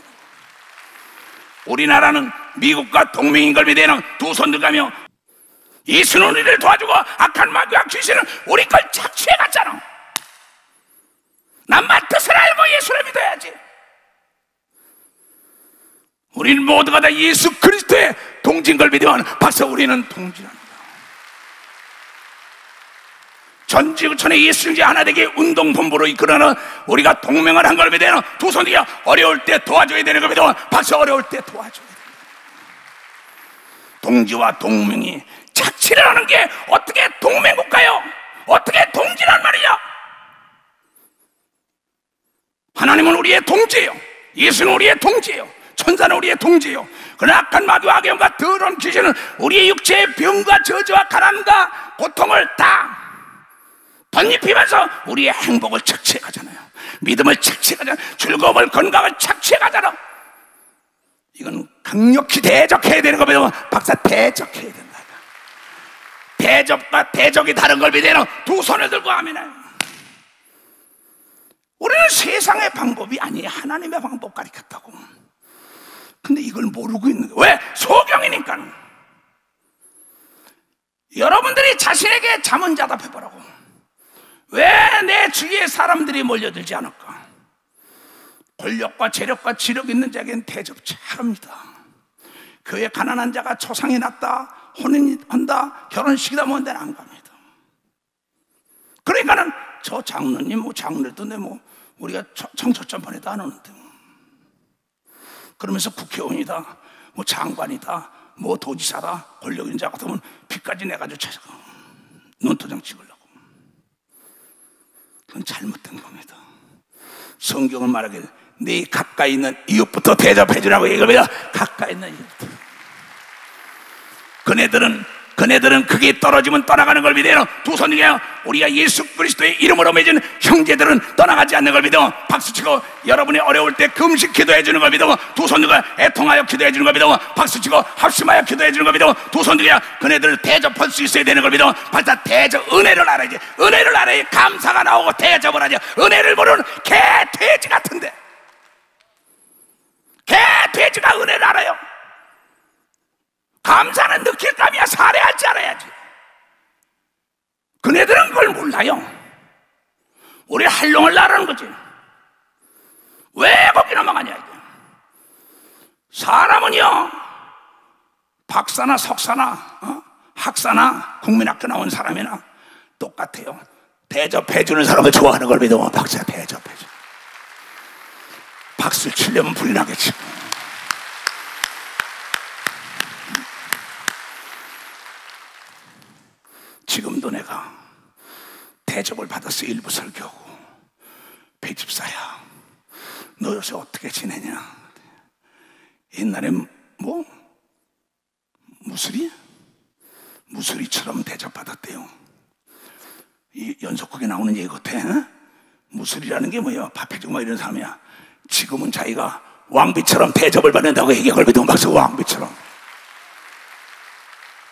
우리나라는 미국과 동맹인 걸 믿어요. 두 손 들가며 예수는 우리를 도와주고 악한 마귀와 귀신은 우리 걸 착취해 갔잖아. 남만 뜻을 알고 예수를 믿어야지. 우리는 모두가 다 예수 그리스도의 동지인 걸 믿으면 박사, 우리는 동지라는 거야. 전 지구촌의 예수님이 하나 되게 운동본부로 이끌어는 우리가 동맹을 한 걸 믿어요. 두 손이야. 어려울 때 도와줘야 되는 걸 믿어. 박사, 어려울 때 도와줘야 돼. 동지와 동맹이 착취를 하는 게 어떻게 동맹국가요? 어떻게 동지란 말이야? 하나님은 우리의 동지예요. 예수는 우리의 동지예요. 천사는 우리의 동지예요. 그러나 악한 마귀와 악의 영과 더러운 귀신은 우리의 육체의 병과 저주와 가난과 고통을 다 덧입히면서 우리의 행복을 착취해 가잖아요. 믿음을 착취해 가잖아요. 즐거움을, 건강을 착취해 가잖아. 이건 강력히 대적해야 되는 겁니다. 박사, 대적해야 된다. 대접과 대적이 다른 걸 믿어요. 두 손을 들고 아멘해요. 우리는 세상의 방법이 아니에요. 하나님의 방법 가르쳤다고. 근데 이걸 모르고 있는 거예요. 왜? 소경이니까. 여러분들이 자신에게 자문자답해보라고. 왜 내 주위에 사람들이 몰려들지 않을까? 권력과 재력과 지력 있는 자에게는 대접 잘합니다. 교회 가난한 자가 초상이 났다, 혼인한다, 결혼식이다, 뭔 데는 안 갑니다. 그러니까는 저 장로님, 뭐 장로도 내 뭐 우리가 청첩장판에도 안 오는데, 그러면서 국회의원이다, 뭐 장관이다, 뭐 도지사다, 권력 있는 자 같으면 빚까지 내가지고 찾아가 논토장 찍으려고. 그건 잘못된 겁니다. 성경은 말하기를 네 가까이 있는 이웃부터 대접해 주라고 얘기합니다. 가까이 있는 이웃부터. 그네들은 그게 떨어지면 떠나가는 걸 믿어요. 두 손 중에 우리가 예수 그리스도의 이름으로 맺은 형제들은 떠나가지 않는 걸 믿어. 박수치고 여러분이 어려울 때 금식 기도해 주는 걸 믿어. 두 손 중에 애통하여 기도해 주는 걸 믿어. 박수치고 합심하여 기도해 주는 걸 믿어. 두 손 중에 그네들을 대접할 수 있어야 되는 걸 믿어. 발사 대접, 은혜를 알아야지. 은혜를 알아야 감사가 나오고 대접을 하지. 은혜를 모르는 개 돼지 같은데, 개 돼지가 은혜를 알아요? 감사는 느낄 감이야. 살해하지 않아야지. 그네들은 그걸 몰라요. 우리 활용을 나라는 거지. 왜 거기 넘어가냐 이게. 사람은요, 박사나 석사나 학사나 국민학교 나온 사람이나 똑같아요. 대접해주는 사람을 좋아하는 걸 믿어. 박사 대접해줘. 박수를 치려면 불이 나겠지. 지금도 내가 대접을 받았어. 일부 설교하고, 배집사야 너 요새 어떻게 지내냐. 옛날에 뭐 무수리처럼 대접받았대요. 이 연속극에 나오는 얘기 같아. 무수리라는 게 뭐야? 밥 해주고 막 이런 사람이야. 지금은 자기가 왕비처럼 대접을 받는다고 얘기해. 걸비동 박수. 왕비처럼.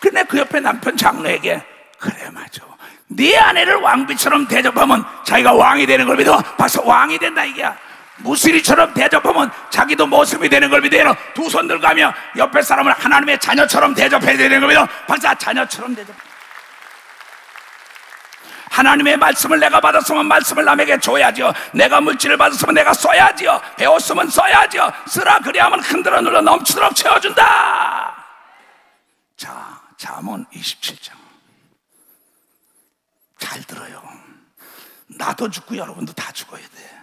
근데 그 옆에 남편 장로에게, 그래 맞아, 네 아내를 왕비처럼 대접하면 자기가 왕이 되는 걸 믿어. 박수. 왕이 된다 이게야. 무수리처럼 대접하면 자기도 모습이 되는 걸 믿어요. 두 손 들고 가며 옆에 사람을 하나님의 자녀처럼 대접해야 되는 걸 믿어. 박수. 자녀처럼 대접. 하나님의 말씀을 내가 받았으면 말씀을 남에게 줘야죠. 내가 물질을 받았으면 내가 써야지요. 배웠으면 써야지요. 쓰라 그리하면 흔들어 눌러 넘치도록 채워준다. 자, 잠언 27장 잘 들어요. 나도 죽고 여러분도 다 죽어야 돼.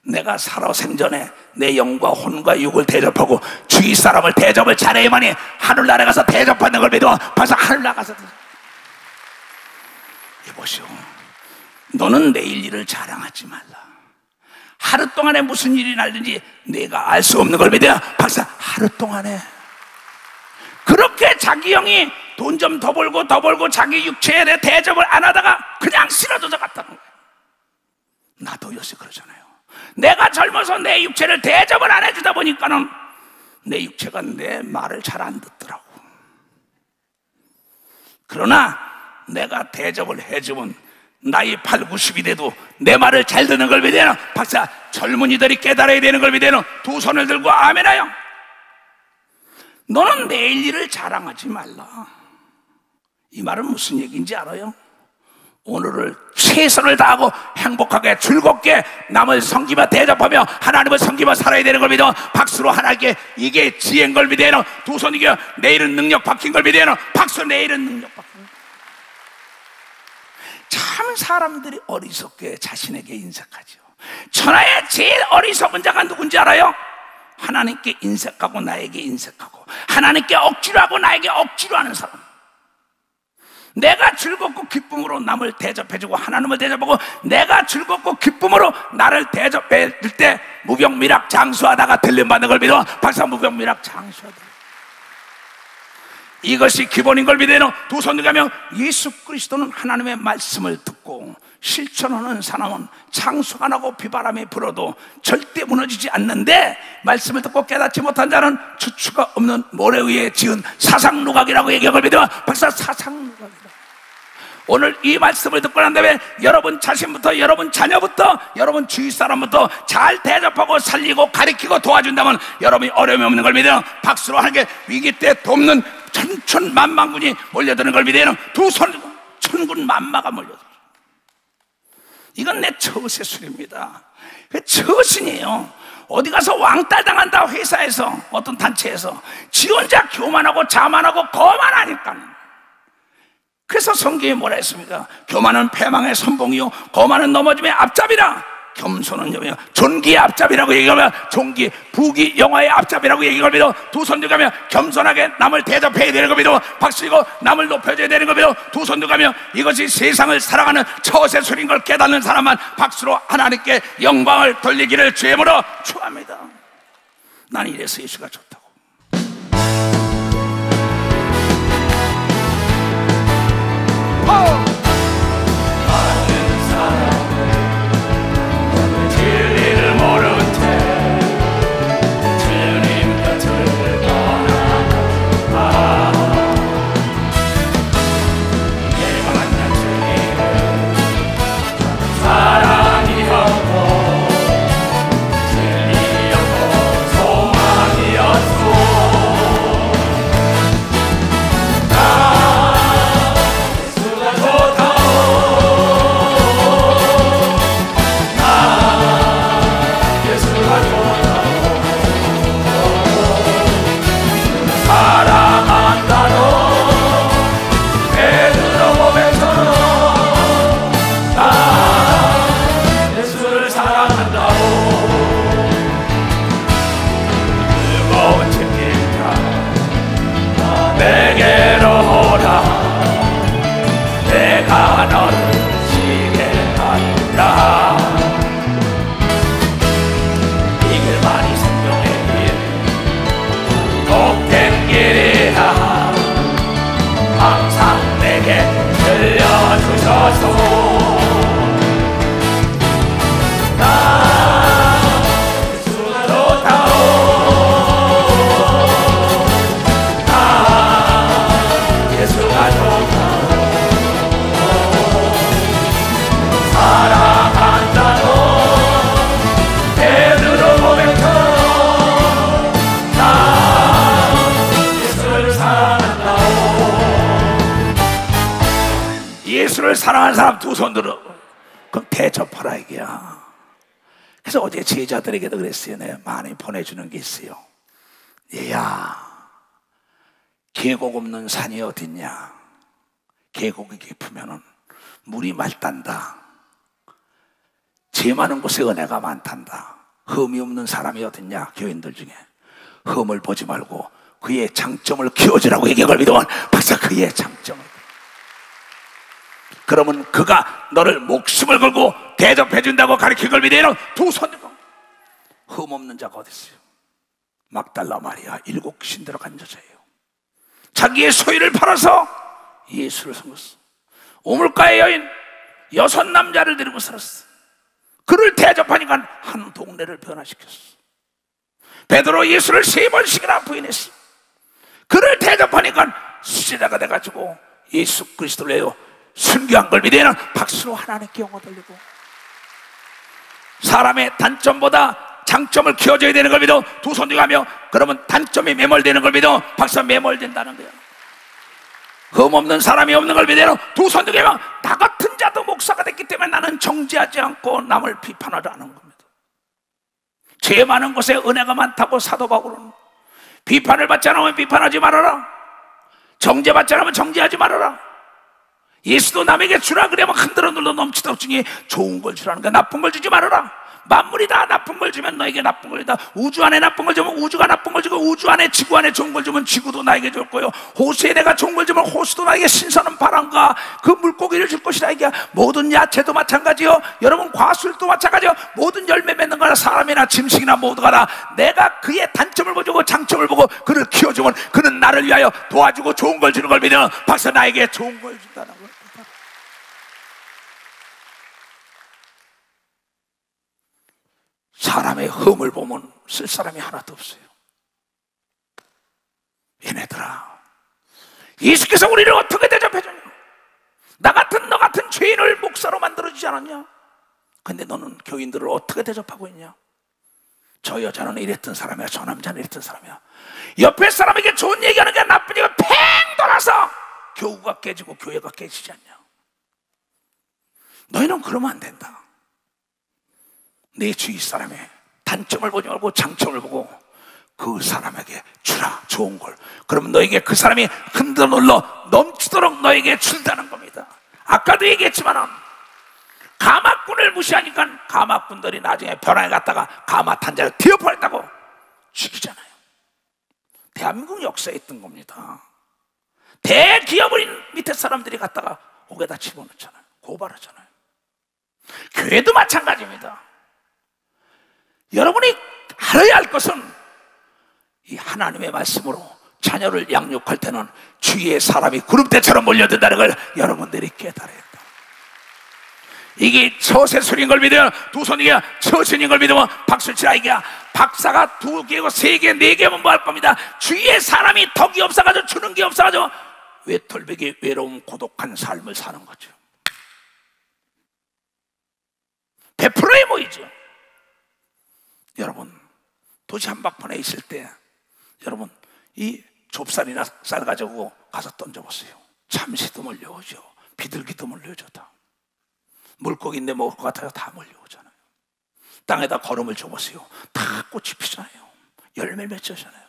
내가 살아 생전에 내 영과 혼과 육을 대접하고 주위 사람을 대접을 잘해야만이 하늘나라에 가서 대접받는 걸 믿어. 벌써 하늘나라 가서 여보시오, 너는 내일 일을 자랑하지 말라. 하루 동안에 무슨 일이 날든지 내가 알 수 없는 걸 믿어. 박사. 하루 동안에 그렇게 자기 영이 돈 좀 더 벌고 자기 육체에 대해 대접을 안 하다가 그냥 쓰러져 갔다는 거예요. 나도 요새 그러잖아요. 내가 젊어서 내 육체를 대접을 안 해주다 보니까는 내 육체가 내 말을 잘 안 듣더라고. 그러나 내가 대접을 해주면 나이 8, 90이 돼도 내 말을 잘 듣는 걸 믿어요. 박사. 젊은이들이 깨달아야 되는 걸 믿어요. 두 손을 들고 아멘하여. 너는 내일 일을 자랑하지 말라. 이 말은 무슨 얘기인지 알아요? 오늘을 최선을 다하고 행복하게 즐겁게 남을 섬기며 대접하며 하나님을 섬기며 살아야 되는 걸 믿어. 박수로 하나님께 이게 지혜인 걸 믿어요. 두 손 이겨. 내일은 능력 박힌 걸 믿어요. 박수. 내일은 능력 박힌. 참 사람들이 어리석게 자신에게 인색하죠. 천하의 제일 어리석은 자가 누군지 알아요? 하나님께 인색하고 나에게 인색하고, 하나님께 억지로 하고 나에게 억지로 하는 사람. 내가 즐겁고 기쁨으로 남을 대접해주고 하나님을 대접하고, 내가 즐겁고 기쁨으로 나를 대접해 줄 때 무병미락 장수하다가 들림받는 걸 믿어. 박사. 무병미락 장수하다. 이것이 기본인 걸 믿어요. 두 손 들고 예수 그리스도는 하나님의 말씀을 듣고 실천하는 사람은 창수 안 하고 비바람이 불어도 절대 무너지지 않는데, 말씀을 듣고 깨닫지 못한 자는 주추가 없는 모래 위에 지은 사상누각이라고 얘기한 걸 믿어. 박사. 사상누각이다. 오늘 이 말씀을 듣고 난 다음에 여러분 자신부터, 여러분 자녀부터, 여러분 주위 사람부터 잘 대접하고 살리고 가르치고 도와준다면 여러분이 어려움이 없는 걸 믿어. 박수로 하는 게 위기 때 돕는 천천만만군이 몰려드는 걸 믿어요. 두 손 천군 만마가 몰려들어. 이건 내 처세술입니다. 처신이에요. 어디 가서 왕따 당한다. 회사에서 어떤 단체에서 지 혼자 교만하고 자만하고 거만하니까. 그래서 성경이 뭐라 했습니까? 교만은 패망의 선봉이요 거만은 넘어짐의 앞잡이라. 겸손은 존귀의 앞잡이라고 얘기하며, 존귀, 부귀, 영화의 앞잡이라고 얘기하며, 두 손 들고 겸손하게 남을 대접해야 되는 겁니다. 박수이고 남을 높여줘야 되는 겁니다. 두 손 들고 이것이 세상을 살아가는 처세술인 걸 깨닫는 사람만 박수로 하나님께 영광을 돌리기를 주임으로 축원합니다. 나는 이래서 예수가 좋다고. 사랑하는 사람 두 손 들어. 그럼 대접하라 이게야. 그래서 어제 제자들에게도 그랬어요. 내가 많이 보내주는 게 있어요. 얘야, 계곡 없는 산이 어딨냐? 계곡이 깊으면은 물이 맑단다. 죄 많은 곳에 은혜가 많단다. 흠이 없는 사람이 어딨냐? 교인들 중에 흠을 보지 말고 그의 장점을 키워주라고 얘기한 걸 믿으면 벌써 그의 장점을, 그러면 그가 너를 목숨을 걸고 대접해준다고 가르친 걸 믿으면 두 손 들고. 흠 없는 자가 어디 있어요? 막달라 마리아 7 귀신 들어간 여자예요. 자기의 소유를 팔아서 예수를 섬겼어. 우물가의 여인 6 남자를 데리고 살았어. 그를 대접하니까 한 동네를 변화시켰어. 베드로 예수를 3번씩이나 부인했어. 그를 대접하니까 수제자가 돼가지고 예수 그리스도를 내요 순교한 걸 믿으면 박수로 하나님께 영광 돌리고, 사람의 단점보다 장점을 키워줘야 되는 걸 믿어 두 손 들고 하며, 그러면 단점이 매몰되는 걸 믿어 박수가 매몰된다는 거야. 흠 없는 사람이 없는 걸 믿어 두 손 들고 하며, 나 같은 자도 목사가 됐기 때문에 나는 정죄하지 않고 남을 비판하지 않은 겁니다. 죄 많은 곳에 은혜가 많다고 사도 바울은 비판을 받지 않으면 비판하지 말아라, 정죄받지 않으면 정죄하지 말아라. 예수도 남에게 주라 그러면 흔들어 눌러 넘치도록 중에 좋은 걸 주라는 거야. 나쁜 걸 주지 말아라. 만물이 다 나쁜 걸 주면 너에게 나쁜 걸 주다. 우주 안에 나쁜 걸 주면 우주가 나쁜 걸 주고, 우주 안에 지구 안에 좋은 걸 주면 지구도 나에게 줄 거예요. 호수에 내가 좋은 걸 주면 호수도 나에게 신선한 바람과 그 물고기를 줄 것이다. 이게 모든 야채도 마찬가지요. 여러분 과술도 마찬가지요. 모든 열매 맺는 거나 사람이나 짐승이나 모두가 다 내가 그의 단점을 보고 장점을 보고 그를 키워주면 그는 나를 위하여 도와주고 좋은 걸 주는 걸 믿으면 박사 나에게 좋은 걸 준다는 거예요. 사람의 흠을 보면 쓸 사람이 하나도 없어요. 얘네들아, 예수께서 우리를 어떻게 대접해주냐? 나 같은 너 같은 죄인을 목사로 만들어주지 않았냐? 근데 너는 교인들을 어떻게 대접하고 있냐? 저 여자는 이랬던 사람이야, 저 남자는 이랬던 사람이야. 옆에 사람에게 좋은 얘기하는 게 나쁜 얘기가 팽 돌아서 교우가 깨지고 교회가 깨지지 않냐? 너희는 그러면 안 된다. 내 주위 사람의 단점을 보지 말고 장점을 보고 그 사람에게 주라, 좋은 걸. 그러면 너에게 그 사람이 흔들어 눌러 넘치도록 너에게 준다는 겁니다. 아까도 얘기했지만 가마꾼을 무시하니까 가마꾼들이 나중에 변화에 갔다가 가마 탄자를 뒤엎어냈다고 죽이잖아요. 대한민국 역사에 있던 겁니다. 대기업을 밑에 사람들이 갔다가 옥에다 집어넣잖아요. 고발하잖아요. 교회도 마찬가지입니다. 여러분이 알아야 할 것은 이 하나님의 말씀으로 자녀를 양육할 때는 주위의 사람이 구름대처럼 몰려든다는 걸 여러분들이 깨달아야 한다. 이게 처세술인 걸 믿으면 두 손이야, 처신인 걸 믿으면 박수치라. 이게 박사가 2개고 3개 4개면 뭐 할 겁니다. 주위의 사람이 덕이 없어가지고 주는 게 없어가지고 외톨배기 외로움 고독한 삶을 사는 거죠. 100%에 모이죠. 여러분 도시 한복판에 있을 때 여러분 이 좁쌀이나 쌀 가지고 가서 던져보세요. 참새도 몰려오죠. 비둘기도 몰려오죠. 다 물고기인데 먹을 것 같아요. 다 몰려오잖아요. 땅에다 걸음을 줘보세요. 다 꽃이 피잖아요. 열매 맺잖아요.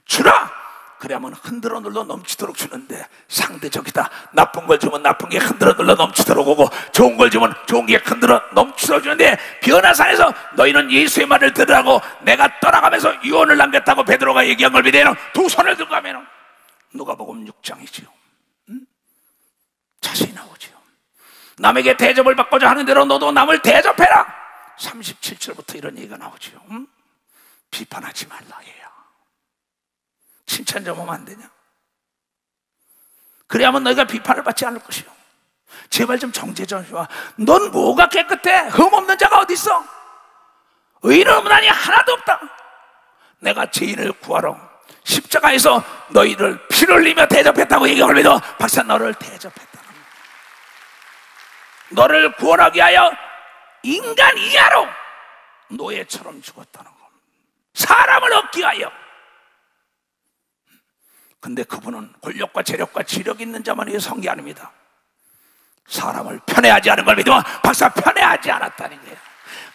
주라! 그래야만 흔들어 눌러 넘치도록 주는데 상대적이다. 나쁜 걸 주면 나쁜 게 흔들어 눌러 넘치도록 오고 좋은 걸 주면 좋은 게 흔들어 넘치도록 주는데, 변화산에서 너희는 예수의 말을 들으라고 내가 떠나가면서 유언을 남겼다고 베드로가 얘기한 걸 믿어요. 두 손을 들고 가면 누가복음 6장이지요. 자세히 나오지요. 남에게 대접을 받고자 하는 대로 너도 남을 대접해라. 37절부터 이런 얘기가 나오지요. 비판하지 말라. 칭찬 좀 하면 안 되냐? 그래야만 너희가 비판을 받지 않을 것이요. 제발 좀 정죄 좀 해봐. 넌 뭐가 깨끗해? 흠 없는 자가 어디 있어? 의인 없는 자니 하나도 없다. 내가 죄인을 구하러 십자가에서 너희를 피를 흘리며 대접했다고 얘기할 믿어 박사 너를 대접했다. 너를 구원하기 위하여 인간 이하로 노예처럼 죽었다는 겁니다. 사람을 얻기 위하여. 근데 그분은 권력과 재력과 지력 있는 자만 위해 선 게 아닙니다. 사람을 편애하지 않은 걸 믿으면 박사 편애하지 않았다는 거예요.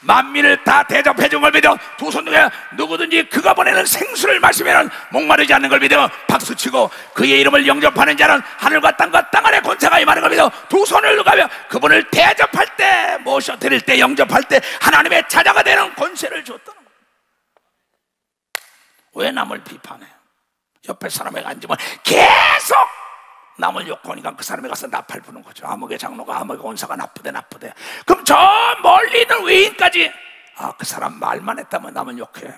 만민을 다 대접해 준 걸 믿어 두 손 중에 누구든지 그가 보내는 생수를 마시면 목마르지 않는 걸 믿어 박수치고 그의 이름을 영접하는 자는 하늘과 땅과 땅 아래 권세가 임하는 걸 믿어 두 손을 누가며 그분을 대접할 때 모셔 드릴 때 영접할 때 하나님의 자녀가 되는 권세를 줬다는 거예요. 왜 남을 비판해? 옆에 사람에게 앉으면 계속 남을 욕하니까 그 사람에 가서 나팔 부는 거죠. 아무개 장로가 아무개 원사가 나쁘대. 그럼 저 멀리 있는 외인까지 그 사람 말만 했다면 남을 욕해.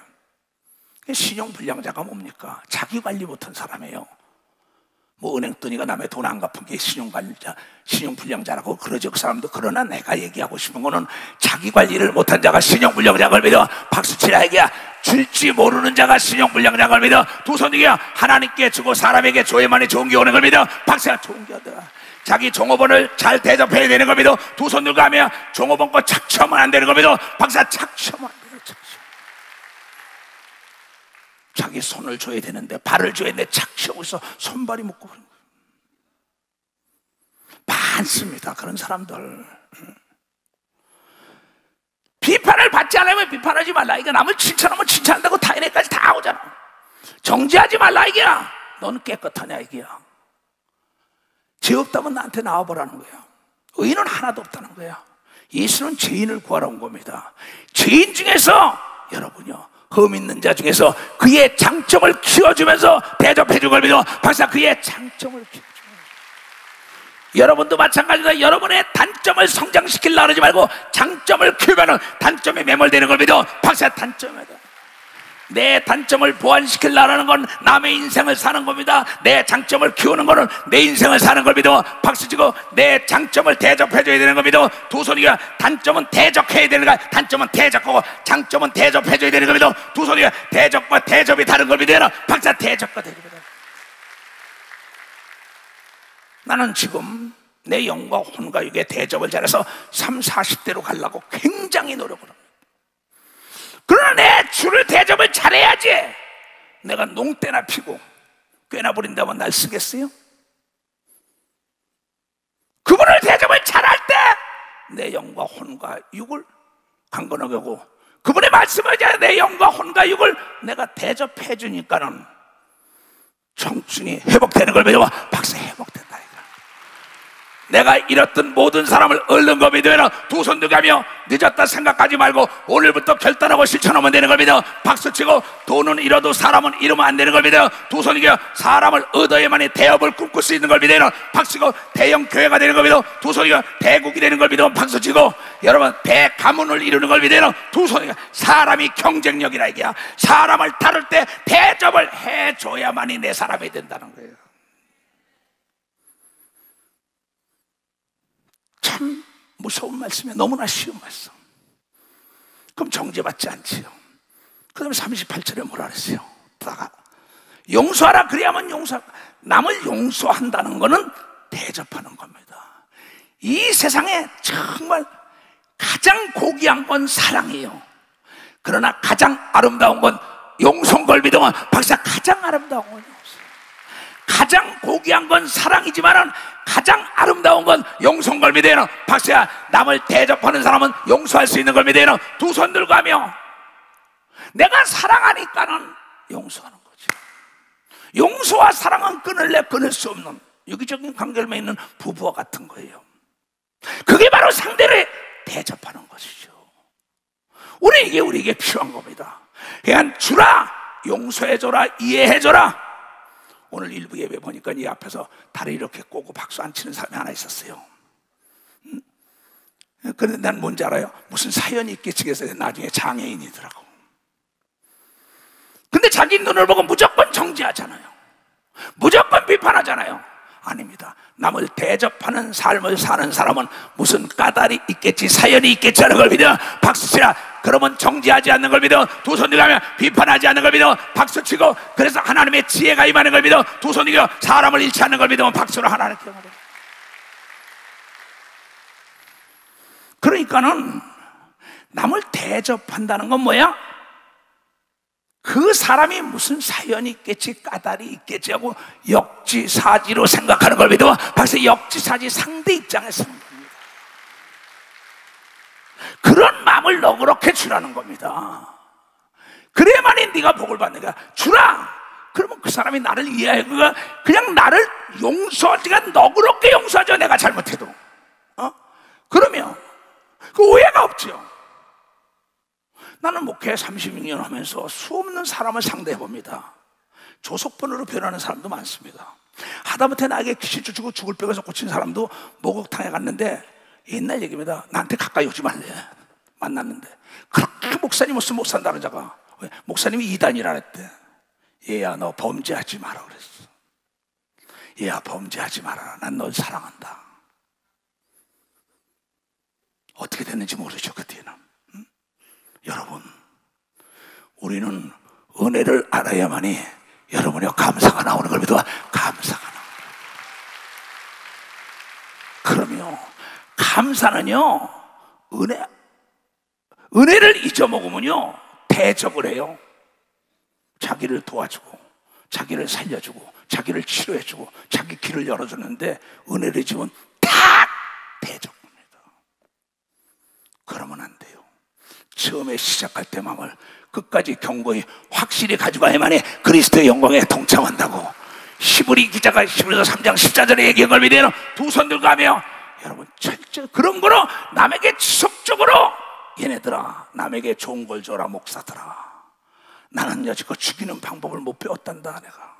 신용불량자가 뭡니까? 자기 관리 못한 사람이에요. 뭐 은행 돈이가 남의 돈 안 갚은 게 신용불량자라고 그러죠. 그 사람도. 그러나 내가 얘기하고 싶은 거는 자기 관리를 못한 자가 신용불량자를 믿어 박수치라 얘기야. 줄지 모르는 자가 신용불량자를 믿어 두 손 이겨 하나님께 주고 사람에게 줘야만이 좋은 게 오는 걸 믿어 박수야. 좋은 게 얻어. 자기 종업원을 잘 대접해야 되는 걸 믿어 두 손 들고 하며 종업원 거 착취하면 안 되는 걸 믿어 박수야. 착취하면 안 돼요. 자기 손을 줘야 되는데 발을 줘야 되는데 착취하고 있어. 손발이 묶고 그런 거예요. 많습니다 그런 사람들. 비판을 받지 않으면 비판하지 말라 이게. 남을 칭찬하면 칭찬한다고 타인에까지 다 오잖아. 정죄하지 말라 이게야. 넌 깨끗하냐 이게야. 죄 없다면 나한테 나와보라는 거야. 의인은 하나도 없다는 거야. 예수는 죄인을 구하러 온 겁니다. 죄인 중에서 여러분요 흠 있는 자 중에서 그의 장점을 키워주면서 대접해 준 걸 믿어 박사. 그의 장점을 키워주면서 여러분도 마찬가지다. 여러분의 단점을 성장시키려고 하지 말고 장점을 키우면 단점에 매몰되는 걸 믿어 박사. 단점이다. 내 단점을 보완시키려고 하는 건 남의 인생을 사는 겁니다. 내 장점을 키우는 거는 내 인생을 사는 걸 믿어 박수치고 내 장점을 대접해줘야 되는 걸 믿어 두 손이가. 단점은 대접해야 되는 거야. 단점은 대접하고 장점은 대접해줘야 되는 걸 믿어 두 손이가. 대접과 대접이 다른 걸 믿어라 박사. 대접과 대접이 다른. 나는 지금 내 영과 혼과 육의 대접을 잘해서 30, 40대로 가려고 굉장히 노력을 합니다. 그러나 내 주를 대접을 잘해야지. 내가 농때나 피고 꿰나 부린다면 날 쓰겠어요? 그분을 대접을 잘할 때 내 영과 혼과 육을 강건하게 하고 그분의 말씀을 이제 내 영과 혼과 육을 내가 대접해 주니까는 청춘이 회복되는 걸 믿어 박사. 회복된다 이거. 내가 잃었던 모든 사람을 얻는 거 믿으면 두 손 들고 가며 늦었다 생각하지 말고 오늘부터 결단하고 실천하면 되는 걸 믿어 박수치고 돈은 잃어도 사람은 잃으면 안 되는 걸 믿어 두 손 이겨 사람을 얻어야만이 대업을 꿈꿀 수 있는 걸 믿어 박수치고 대형 교회가 되는 걸 믿어 두 손 이겨 대국이 되는 걸 믿어 박수치고 여러분 대가문을 이루는 걸 믿어 두 손 이겨 사람이 경쟁력이라 이게야. 사람을 다룰 때 대접을 해줘야만이 내 사람이 된다는 거예요. 참 무서운 말씀이에요. 너무나 쉬운 말씀. 그럼 정죄받지 않지요. 그 다음에 38절에 뭐라 그랬어요? 용서하라. 그래야만 남을 용서한다는 것은 대접하는 겁니다. 이 세상에 정말 가장 고귀한 건 사랑이에요. 그러나 가장 아름다운 건 용서인 걸 믿으면 박사. 가장 아름다운 건 용서. 가장 고귀한 건 사랑이지만 가장 아름다운 건 용서인 걸 믿어요 박수야. 남을 대접하는 사람은 용서할 수 있는 걸 믿어요 두 손 들고 하며 내가 사랑하니까는 용서하는 거지. 용서와 사랑은 끊을래 끊을 수 없는 유기적인 관계를 맺는 부부와 같은 거예요. 그게 바로 상대를 대접하는 것이죠. 우리에게 필요한 겁니다. 그냥 주라, 용서해줘라, 이해해줘라. 오늘 일부 예배 보니까 이 앞에서 다리 이렇게 꼬고 박수 안 치는 사람이 하나 있었어요. 그런데 난 뭔지 알아요? 무슨 사연이 있겠지 해서 나중에 장애인이더라고. 근데 자기 눈을 보고 무조건 정죄하잖아요. 무조건 비판하잖아요. 아닙니다. 남을 대접하는 삶을 사는 사람은 무슨 까닭이 있겠지, 사연이 있겠지 하는 걸 믿어 박수치라. 그러면 정죄하지 않는 걸 믿어 두 손 들고 하면 비판하지 않는 걸 믿어 박수치고 그래서 하나님의 지혜가 임하는 걸 믿어 두 손 들고 사람을 잃지 않는 걸 믿으면 박수로 하나님께 영광을. 그러니까는 남을 대접한다는 건 뭐야? 그 사람이 무슨 사연이 있겠지, 까닭이 있겠지 하고 역지사지로 생각하는 걸 믿어 박수. 역지사지, 상대 입장에서 그런 마음을 너그럽게 주라는 겁니다. 그래야만이 네가 복을 받는 거야. 주라. 그러면 그 사람이 나를 이해해. 그냥 나를 용서하지가, 너그럽게 용서하죠. 내가 잘못해도. 그러면 그 오해가 없죠. 나는 목회 36년 하면서 수없는 사람을 상대해 봅니다. 조석번으로 변하는 사람도 많습니다. 하다못해 나에게 귀신 쫓고 죽을 병에서 고친 사람도 목욕탕에 갔는데, 옛날 얘기입니다. 나한테 가까이 오지 말래. 만났는데 그렇게 목사님 없으면 못 산다는 자가, 왜? 목사님이 이단이라 했대. 얘야, 너 범죄하지 마라 그랬어. 얘야, 범죄하지 말아라. 난 널 사랑한다. 어떻게 됐는지 모르죠 그때는. 여러분, 우리는 은혜를 알아야만이 여러분의 감사가 나오는 걸 믿어. 감사가 나오는 거예요. 그러면 감사는요, 은혜를 잊어먹으면요 대적을 해요. 자기를 도와주고, 자기를 살려주고, 자기를 치료해주고, 자기 길을 열어주는데, 은혜를 잊으면 딱 대적합니다. 그러면 안 돼요. 처음에 시작할 때 마음을 끝까지 견고히 확실히 가져가야만이 그리스도의 영광에 동참한다고 히브리 기자가 히브리서 3장 14절에 얘기한 걸 믿어요. 두 손 들고 하며, 여러분 철저히 그런 거로 남에게 지속적으로, 얘네들아 남에게 좋은 걸 줘라 목사들아. 나는 여지껏 죽이는 방법을 못 배웠단다. 내가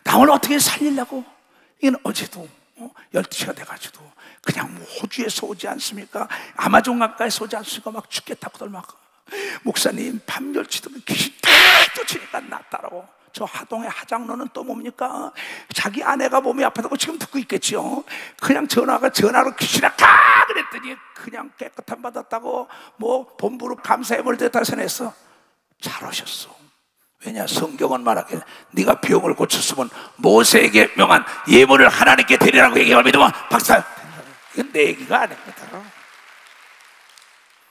남을 어떻게 살리려고. 이건 어제도 12시가 돼가지고 그냥 뭐 호주에서 오지 않습니까? 아마존 강가에서 오지 않습니까? 막 죽겠다고들 막, 목사님 밤멸치도 귀신 쫓으니까 낫다라고. 저 하동의 하장로는 또 뭡니까? 자기 아내가 몸이 아프다고 지금 듣고 있겠지요. 그냥 전화로 귀신아 가 그랬더니 그냥 깨끗한 받았다고, 뭐 본부로 감사해볼 때 다선했어. 잘 오셨어. 왜냐, 성경은 말하길 네가 병을 고쳤으면 모세에게 명한 예물을 하나님께 드리라고 얘기하면 믿으면 박사, 이건 내 얘기가 아닙니다.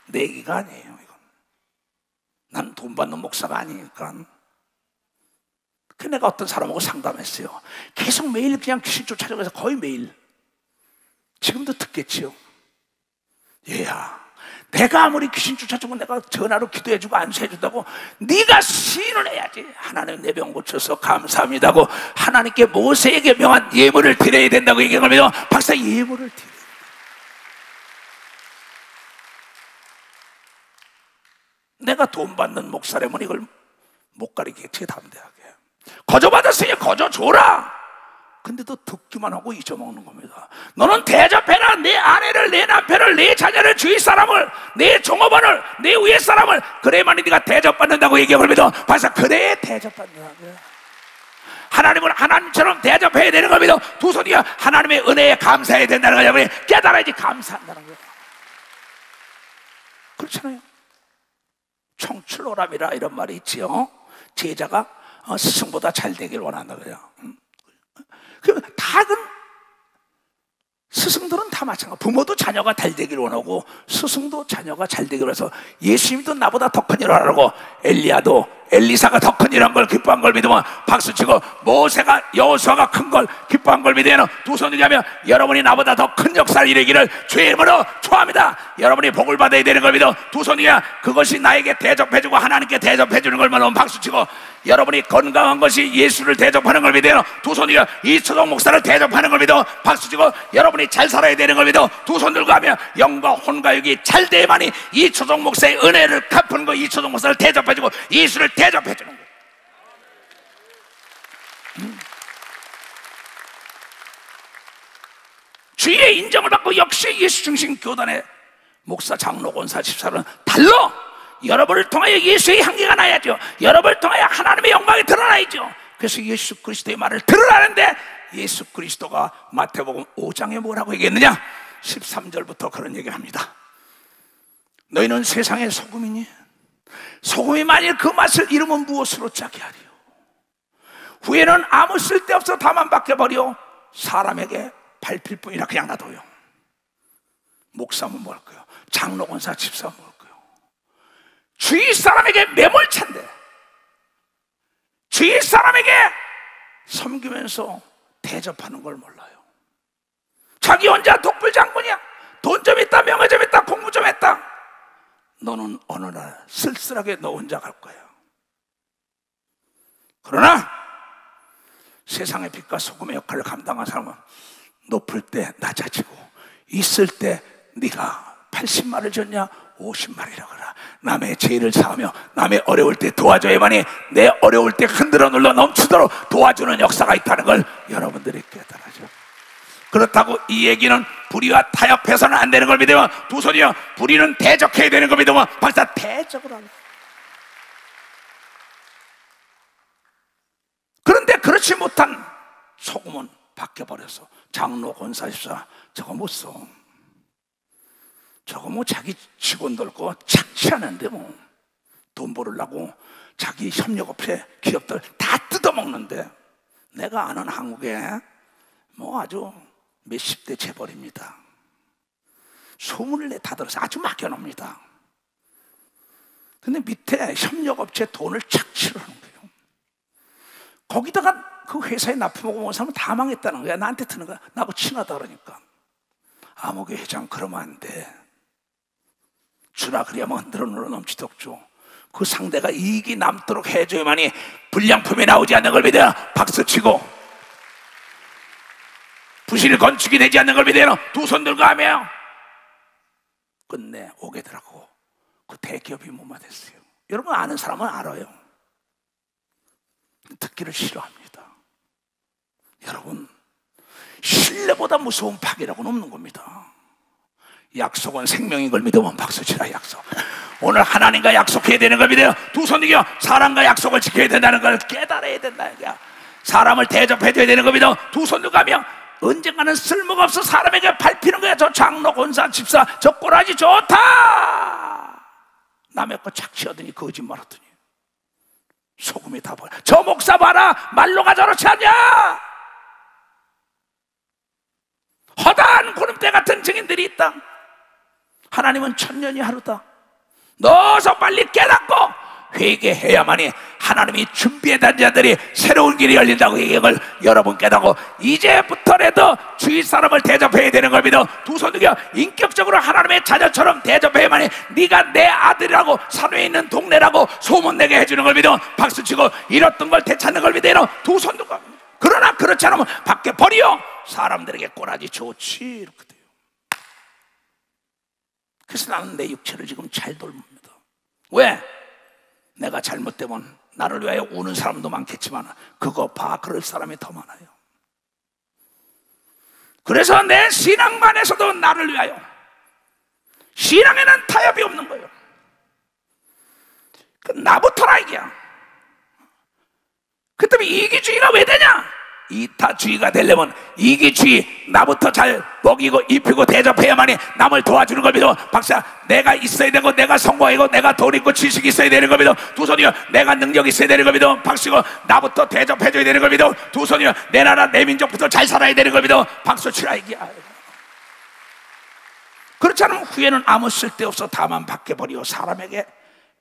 내 얘기가 아니에요. 이건 난 돈 받는 목사가 아니니까. 그 내가 어떤 사람하고 상담했어요. 계속 매일 그냥 귀신 쫓아다니면서, 거의 매일. 지금도 듣겠지요. 얘야, 내가 아무리 귀신 쫓아주면 내가 전화로 기도해주고 안수해준다고 네가 시인을 해야지. 하나님 내 병 고쳐서 감사합니다고 하나님께 모세에게 명한 예물을 드려야 된다고 얘기하면 믿어. 박사, 예물을 드려야 돼. 내가 돈 받는 목사라면 이걸 못 가리겠지. 담대하게 거저 받았으니 거저 줘라. 근데도 듣기만 하고 잊어먹는 겁니다. 너는 대접해라. 내 아내를, 내 남편을, 내 자녀를, 주위 사람을, 내 종업원을, 내 위에 사람을. 그래야만이 네가 대접받는다고 얘기하면 믿어. 봐서 그래 대접받는다고요. 하나님을 하나님처럼 대접해야 되는 겁니다. 두 손이야 하나님의 은혜에 감사해야 된다는 거예요. 깨달아야지 감사한다는 거예요. 그렇잖아요. 청출오람이라 이런 말이 있지요. 제자가 스승보다 잘 되길 원한다 그래요. 다 스승들은 다 마찬가지. 부모도 자녀가 잘 되길 원하고 스승도 자녀가 잘 되기로 해서, 예수님도 나보다 더 큰 일을 하라고 엘리야도 엘리사가 더 큰 일한 걸 기뻐한 걸 믿으면 박수치고, 모세가 여호수아가 큰 걸 기뻐한 걸 믿으면 두 손 들자면, 여러분이 나보다 더 큰 역사를 이루기를 주의 이름으로 축원합니다. 여러분이 복을 받아야 되는 걸 믿어. 두 손이야 그것이 나에게 대접해주고 하나님께 대접해주는 걸 믿으면 박수치고, 여러분이 건강한 것이 예수를 대접하는 걸 믿어요. 두 손이야 이초동 목사를 대접하는 걸 믿어. 박수치고, 여러분이 잘 살아야 되는 걸 믿어. 두 손 들고 하면 영과 혼과 육이 잘 돼야만이 이초동 목사의 은혜를 갚은 거, 이초동 목사를 대접해주고 예수를 대접해주는 거예요. 주의 인정을 받고 역시 예수 중심 교단의 목사, 장로, 권사, 집사는 달러. 여러분을 통하여 예수의 향기가 나야죠. 여러분을 통하여 하나님의 영광이 드러나야죠. 그래서 예수 그리스도의 말을 들으라는데, 예수 그리스도가 마태복음 5장에 뭐라고 얘기했느냐? 13절부터 그런 얘기를 합니다. 너희는 세상의 소금이니 소금이 만일 그 맛을 잃으면 무엇으로 짜게 하리요? 후에는 아무 쓸데없어 다만 바뀌어버려 사람에게 밟힐 뿐이라 그냥 놔둬요. 목사면 뭐 할 거예요? 장로, 권사, 집사면 뭐 할 거예요? 주위 사람에게 매몰찬데, 주위 사람에게 섬기면서 대접하는 걸 몰라요. 자기 혼자 독불장군이야. 돈 좀 있다, 명예 좀 있다, 공부 좀 했다. 너는 어느 날 쓸쓸하게 너 혼자 갈 거야. 그러나 세상의 빛과 소금의 역할을 감당한 사람은 높을 때 낮아지고, 있을 때 네가 80마리를 졌냐 50마리라 그라. 남의 죄를 사하며 남의 어려울 때 도와줘야만이 내 어려울 때 흔들어 눌러 넘치도록 도와주는 역사가 있다는 걸 여러분들이 깨달아죠. 그렇다고 이 얘기는 불의와 타협해서는 안 되는 걸 믿으면, 두 손이요, 불의는 대적해야 되는 걸 믿으면 박사 대적을 하는. 그런데 그렇지 못한 소금은 바뀌어버려서 장로, 권사, 집사 저거 못 써. 저거 뭐 자기 직원 돌고 착취하는데 뭐 돈 벌으려고 자기 협력업체 기업들 다 뜯어먹는데, 내가 아는 한국에 뭐 아주 몇십 대 재벌입니다. 소문을 다 들어서 아주 맡겨놉니다. 근데 밑에 협력업체 돈을 착취를 하는 거예요. 거기다가 그 회사에 납품하고 온 사람은 다 망했다는 거야. 나한테 트는 거야. 나하고 친하다 그러니까. 아무개 회장 그러면 안 돼. 주라 그래야만 흔들어 눌러 넘치도록 줘. 그 상대가 이익이 남도록 해줘야만이 불량품이 나오지 않는 걸 믿어요. 박수치고. 부실 건축이 되지 않는 걸 믿어요. 두 손 들고 하며 끝내 오게 되라고. 그 대기업이 못마됐어요. 여러분 아는 사람은 알아요. 듣기를 싫어합니다. 여러분, 신뢰보다 무서운 파괴라고는 없는 겁니다. 약속은 생명인 걸 믿으면 박수치라. 약속. 오늘 하나님과 약속해야 되는 걸 믿어요. 두 손 들고 사람과 약속을 지켜야 된다는 걸 깨달아야 된다. 사람을 대접해줘야 되는 걸 믿어. 두 손 들고 가며 언젠가는 쓸모가 없어 사람에게 밟히는 거야. 저 장로, 권사, 집사 저 꼬라지 좋다. 남의 거 착취하더니 거짓말 하더니 소금이 다 버려. 저 목사 봐라, 말로가 저렇지 않냐. 허다한 구름대 같은 증인들이 있다. 하나님은 천년이 하루다. 너서 빨리 깨닫고 회개해야만이 하나님이 준비해둔 자들이 새로운 길이 열린다고 이걸 여러분 깨닫고 이제부터라도 주위 사람을 대접해야 되는 걸 믿어. 두 손 들고 인격적으로 하나님의 자녀처럼 대접해야만이 네가 내 아들이라고 산위에 있는 동네라고 소문내게 해주는 걸 믿어. 박수치고 잃었던 걸 되찾는 걸 믿어. 두 손 들고. 그러나 그렇지 않으면 밖에 버려. 사람들에게 꼬라지 좋지 이렇게 돼요. 그래서 나는 내 육체를 지금 잘 돌봅니다. 왜? 내가 잘못되면 나를 위하여 우는 사람도 많겠지만 그거 봐, 그럴 사람이 더 많아요. 그래서 내 신앙관에서도 나를 위하여, 신앙에는 타협이 없는 거예요. 그 나부터라 이게야. 그 때문에 이기주의가 왜 되냐? 이타주의가 되려면 이기주의, 나부터 잘 먹이고 입히고 대접해야만이 남을 도와주는 걸 믿어. 박사, 내가 있어야 되고 내가 성공하고 내가 돈 있고 지식이 있어야 되는 걸 믿어. 두 손이요, 내가 능력이 있어야 되는 걸 믿어. 박수고 나부터 대접해줘야 되는 걸 믿어. 두 손이요, 내 나라 내 민족부터 잘 살아야 되는 걸 믿어. 박수 치라 이게야. 그렇지 않으면 후회는 아무 쓸데없어. 다만 밖에 버리고 사람에게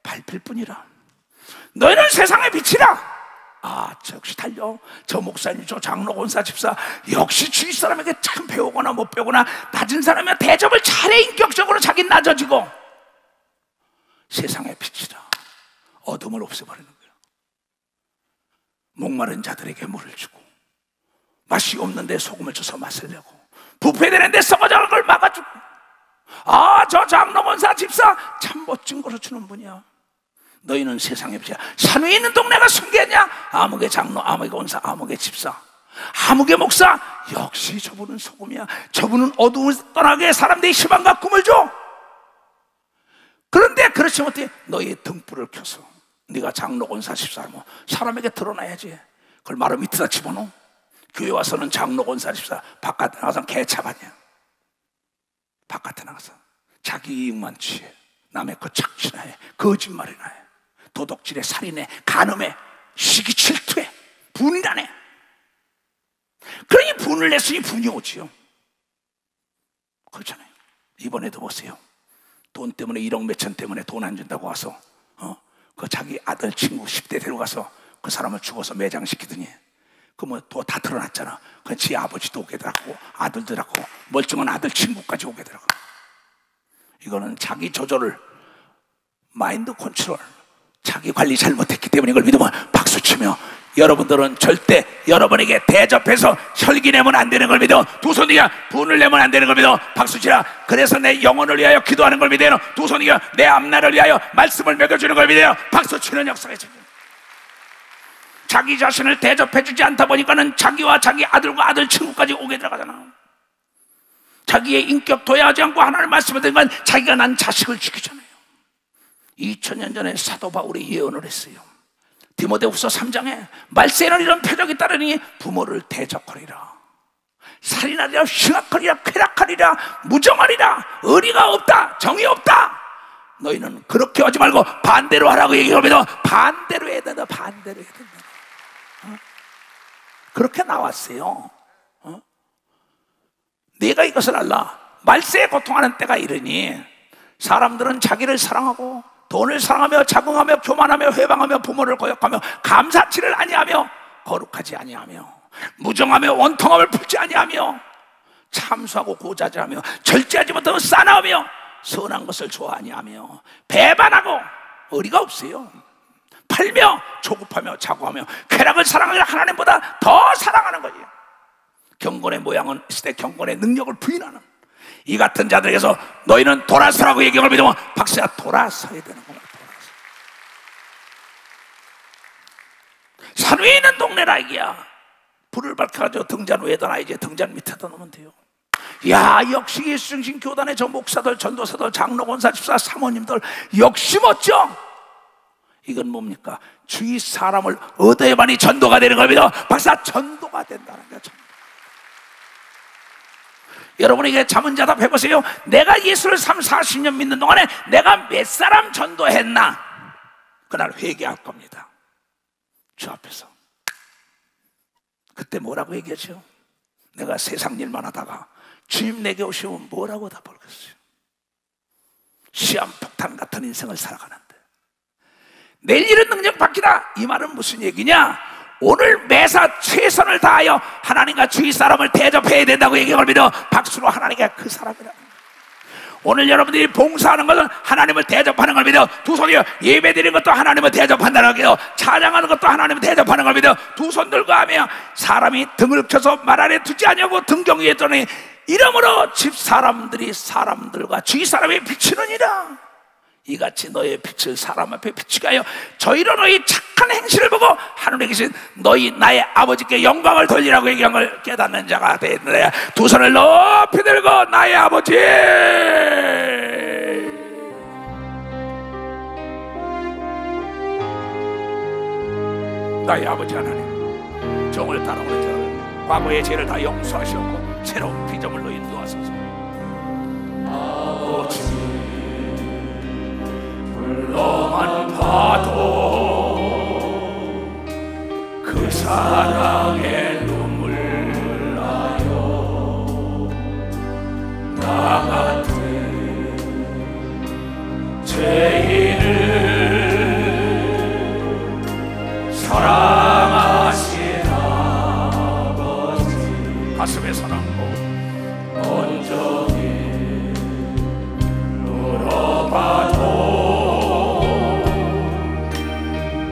밟힐 뿐이라. 너희는 세상의 빛이라. 아, 저 역시 달려. 저 목사님, 저 장로, 권사, 집사 역시 주위 사람에게 참 배우거나 못 배우거나 낮은 사람이면 대접을 잘해. 인격적으로 자기는 낮아지고. 세상의 빛이라. 어둠을 없애버리는 거예요. 목마른 자들에게 물을 주고, 맛이 없는데 소금을 줘서 맛을 내고, 부패되는데 썩어져가는 걸 막아주고. 아, 저 장로, 권사, 집사 참 멋진 거로 주는 분이야. 너희는 세상의 빛이야. 산 위에 있는 동네가 숨겼냐? 아무개 장로, 아무개 권사, 아무개 집사, 아무개 목사, 역시 저분은 소금이야. 저분은 어둠을 떠나게 사람들이 희망과 꿈을 줘. 그런데 그렇지 못해 너희의 등불을 켜서 네가 장로, 권사, 집사라면 사람에게 드러나야지. 그걸 마루 밑에다 집어넣어. 교회 와서는 장로, 권사, 집사, 바깥에 나가서 개차반이야. 바깥에 나가서 자기 이익만 취해. 남의 거 착취나 해. 거짓말이나 해. 도덕질에, 살인에, 간음에, 시기 질투에, 분이라네. 그러니 분을 냈으니 분이 오지요. 그렇잖아요. 이번에도 보세요. 돈 때문에 1억 몇천 때문에 돈 안 준다고 와서 그 자기 아들 친구 10대 데려가서 그 사람을 죽어서 매장시키더니 그 뭐 또 다 드러났잖아. 그 지 아버지도 오게 되라고, 아들들하고 멀쩡한 아들 친구까지 오게 되라고. 이거는 자기 조절을, 마인드 컨트롤, 자기 관리 잘못했기 때문에 이걸 믿으면 박수치며, 여러분들은 절대 여러분에게 대접해서 혈기 내면 안 되는 걸 믿어. 두 손이가 분을 내면 안 되는 걸 믿어. 박수치라. 그래서 내 영혼을 위하여 기도하는 걸 믿어요. 두 손이가 내 앞날을 위하여 말씀을 먹여주는 걸 믿어요. 박수치는 역사가 있어요. 자기 자신을 대접해주지 않다 보니까는 자기와 자기 아들과 아들 친구까지 오게 들어가잖아. 자기의 인격 도야하지 않고 하나님의 말씀을 듣는 건 자기가 난 자식을 지키잖아요. 2000년 전에 사도 바울이 예언을 했어요. 디모데후서 3장에 말세에는 이런 표적이 따르니 부모를 대적하리라, 살인하리라, 흉악하리라, 쾌락하리라, 무정하리라, 의리가 없다, 정이 없다. 너희는 그렇게 하지 말고 반대로 하라고 얘기하면 반대로 해야 된다. 반대로 해야 된다. 그렇게 나왔어요. 내가 이것을 알라. 말세에 고통하는 때가 이르니 사람들은 자기를 사랑하고 돈을 사랑하며 자긍하며 교만하며 회방하며 부모를 거역하며 감사치를 아니하며 거룩하지 아니하며 무정하며 원통함을 풀지 아니하며 참수하고 고자질하며 절제하지 못하며 싸나우며 선한 것을 좋아하니 하며 배반하고 의리가 없어요. 팔며 조급하며 자고하며 쾌락을 사랑하여 하나님보다 더 사랑하는 거지. 경건의 모양은 있을 때 경건의 능력을 부인하는 이 같은 자들에게서 너희는 돌아서라고 얘기를 믿으면 박사야 돌아서야 되는 거야. 산 위에 있는 동네라 이게야. 불을 밝혀가지고 등잔 위에다 놔야지 등잔 밑에다 놓으면 돼요. 야, 역시 예수중심 교단의 저 목사들, 전도사들, 장로, 권사, 집사, 사모님들 역시 멋져. 이건 뭡니까? 주위 사람을 얻어야만이 전도가 되는 겁니다. 박사 전도가 된다는 거야. 여러분에게 자문자답 해보세요. 내가 예수를 30-40년 믿는 동안에 내가 몇 사람 전도했나? 그날 회개할 겁니다. 주 앞에서. 그때 뭐라고 얘기하죠? 내가 세상 일만 하다가 주님 내게 오시면 뭐라고 답하겠어요? 시한폭탄 같은 인생을 살아가는데 내일 이런 능력 받기다. 이 말은 무슨 얘기냐? 오늘 매사 최선을 다하여 하나님과 주위 사람을 대접해야 된다고 얘기를 믿어 박수로 하나님께 그 사람이라는 거예요. 오늘 여러분들이 봉사하는 것은 하나님을 대접하는 걸 믿어. 두 손이요 예배 드리는 것도 하나님을 대접한다는 걸 믿어. 찬양하는 것도 하나님을 대접하는 걸 믿어. 두 손 들고 하며 사람이 등을 켜서 말 아래 두지 아니하고 등경 위에 두니 이러므로 집 사람들이 사람들과 주위 사람이 비치느니라. 이같이 너의 빛을 사람 앞에 비추게 하여 저희로 너희 착한 행실을 보고 하늘에 계신 너희 나의 아버지께 영광을 돌리라고 얘기한 걸 깨닫는 자가 되었느냐. 두 손을 높이 들고 나의 아버지, 나의 아버지 하나님, 종을 따라오는 자를 과거의 죄를 다 용서하시옵고 새로운 피조물로 인도하소서. 아버지 불러만 봐도 그 사랑의 눈물 나요. 나 같은 죄인을 사랑하신 아버지 가슴에 사랑고 온전히 물어봐도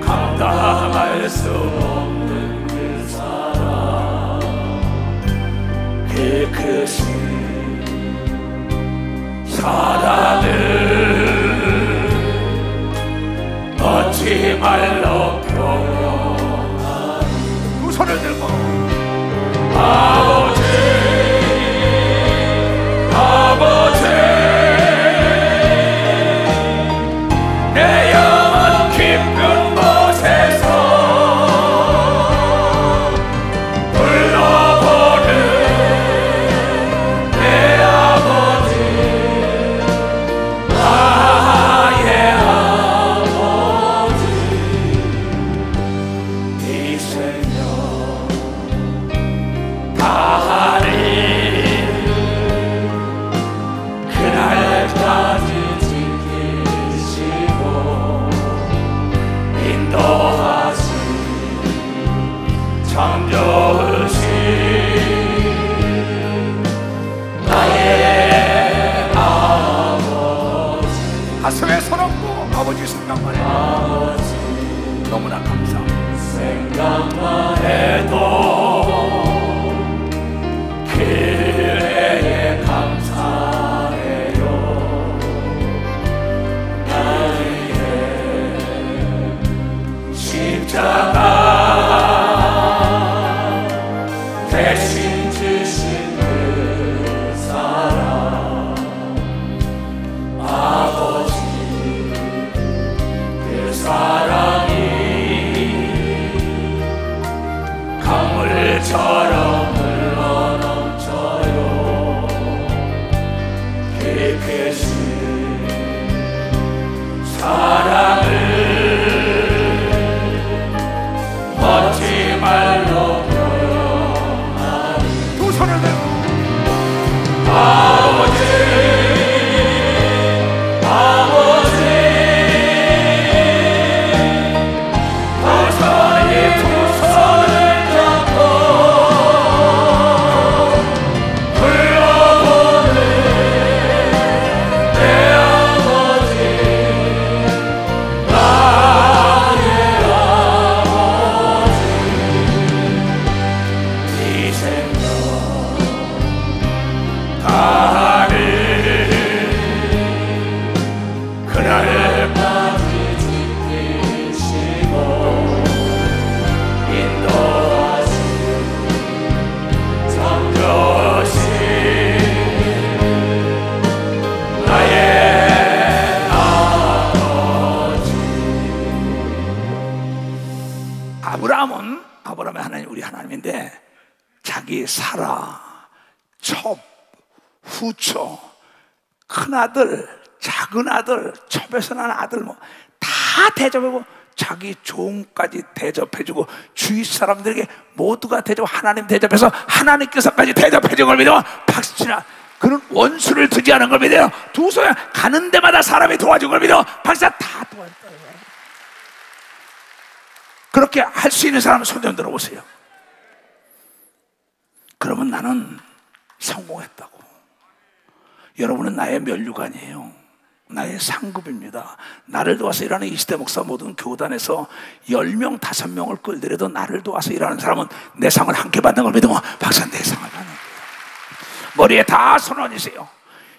감당할 수 없는 그 사랑, 그 크신 사랑을 얻지 말로 표현하리. 두 손을 들고 아버지, 아버지, 내 영혼 깊은 아 아버지 생각만 해도 너무나 감사합니다. 생각만 해도 그래에 감사해요. 나의 십자가 대신 주신 그 사랑, 아버지 그 사랑이 강물처럼 흘러넘쳐요. 깊으신 사랑을 멋진 말로 표현하리. 두 손을 들고 아버지 아버지 두 손을 잡고 불러보는 내 아버지, 나의 아버지. 이 생명 다를 그날까지 지키시고 인도하신 성교신 나의 아버지. 아브라함은 하나님, 우리 하나님인데 자기 사라, 첩, 후처, 큰아들, 작은아들, 첩에서 난 아들 뭐 다 대접하고 자기 종까지 대접해주고 주위 사람들에게 모두가 대접, 하나님 대접해서 하나님께서까지 대접해준 걸 믿어 박수치나. 그는 원수를 두지 않은 걸 믿어요. 두 손에 가는 데마다 사람이 도와준 걸 믿어 박수 다 도와줬다. 그렇게 할 수 있는 사람은 손 좀 들어보세요. 그러면 나는 성공했다고. 여러분은 나의 면류관이에요. 나의 상급입니다. 나를 도와서 일하는 이시대 목사 모든 교단에서 10명, 5명을 끌더라도 나를 도와서 일하는 사람은 내 상을 함께 받는 걸 믿으면 박사 내 상을 받는 거예요. 머리에 다 손 얹으세요.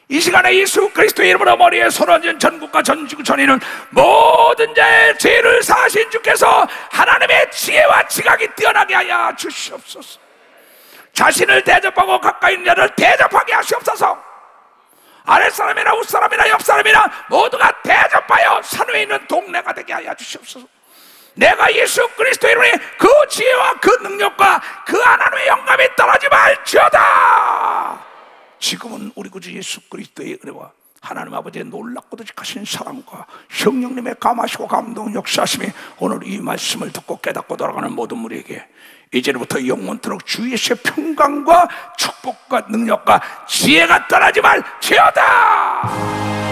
이 시간에 예수 그리스도의 이름으로 머리에 손 얹은 전국과 전지구 전인은 모든 자의 죄를 사하신 주께서 하나님의 지혜와 지각이 뛰어나게 하여 주시옵소서. 자신을 대접하고 가까이 있는 자를 대접하게 하시옵소서. 아랫사람이나 윗사람이나 옆사람이나 모두가 대접하여 산 위에 있는 동네가 되게 하여 주시옵소서. 내가 예수 그리스도의 이름에 그 지혜와 그 능력과 그 하나님의 영감이 떨어지 말지어다. 지금은 우리 구주 예수 그리스도의 은혜와 하나님 아버지의 놀랍고도 직하신 사랑과 성령님의 감하시고 감동 역사하심이 오늘 이 말씀을 듣고 깨닫고 돌아가는 모든 우리에게 이제부터 영원토록 주 예수의 평강과 축복과 능력과 지혜가 떠나지 말지어다.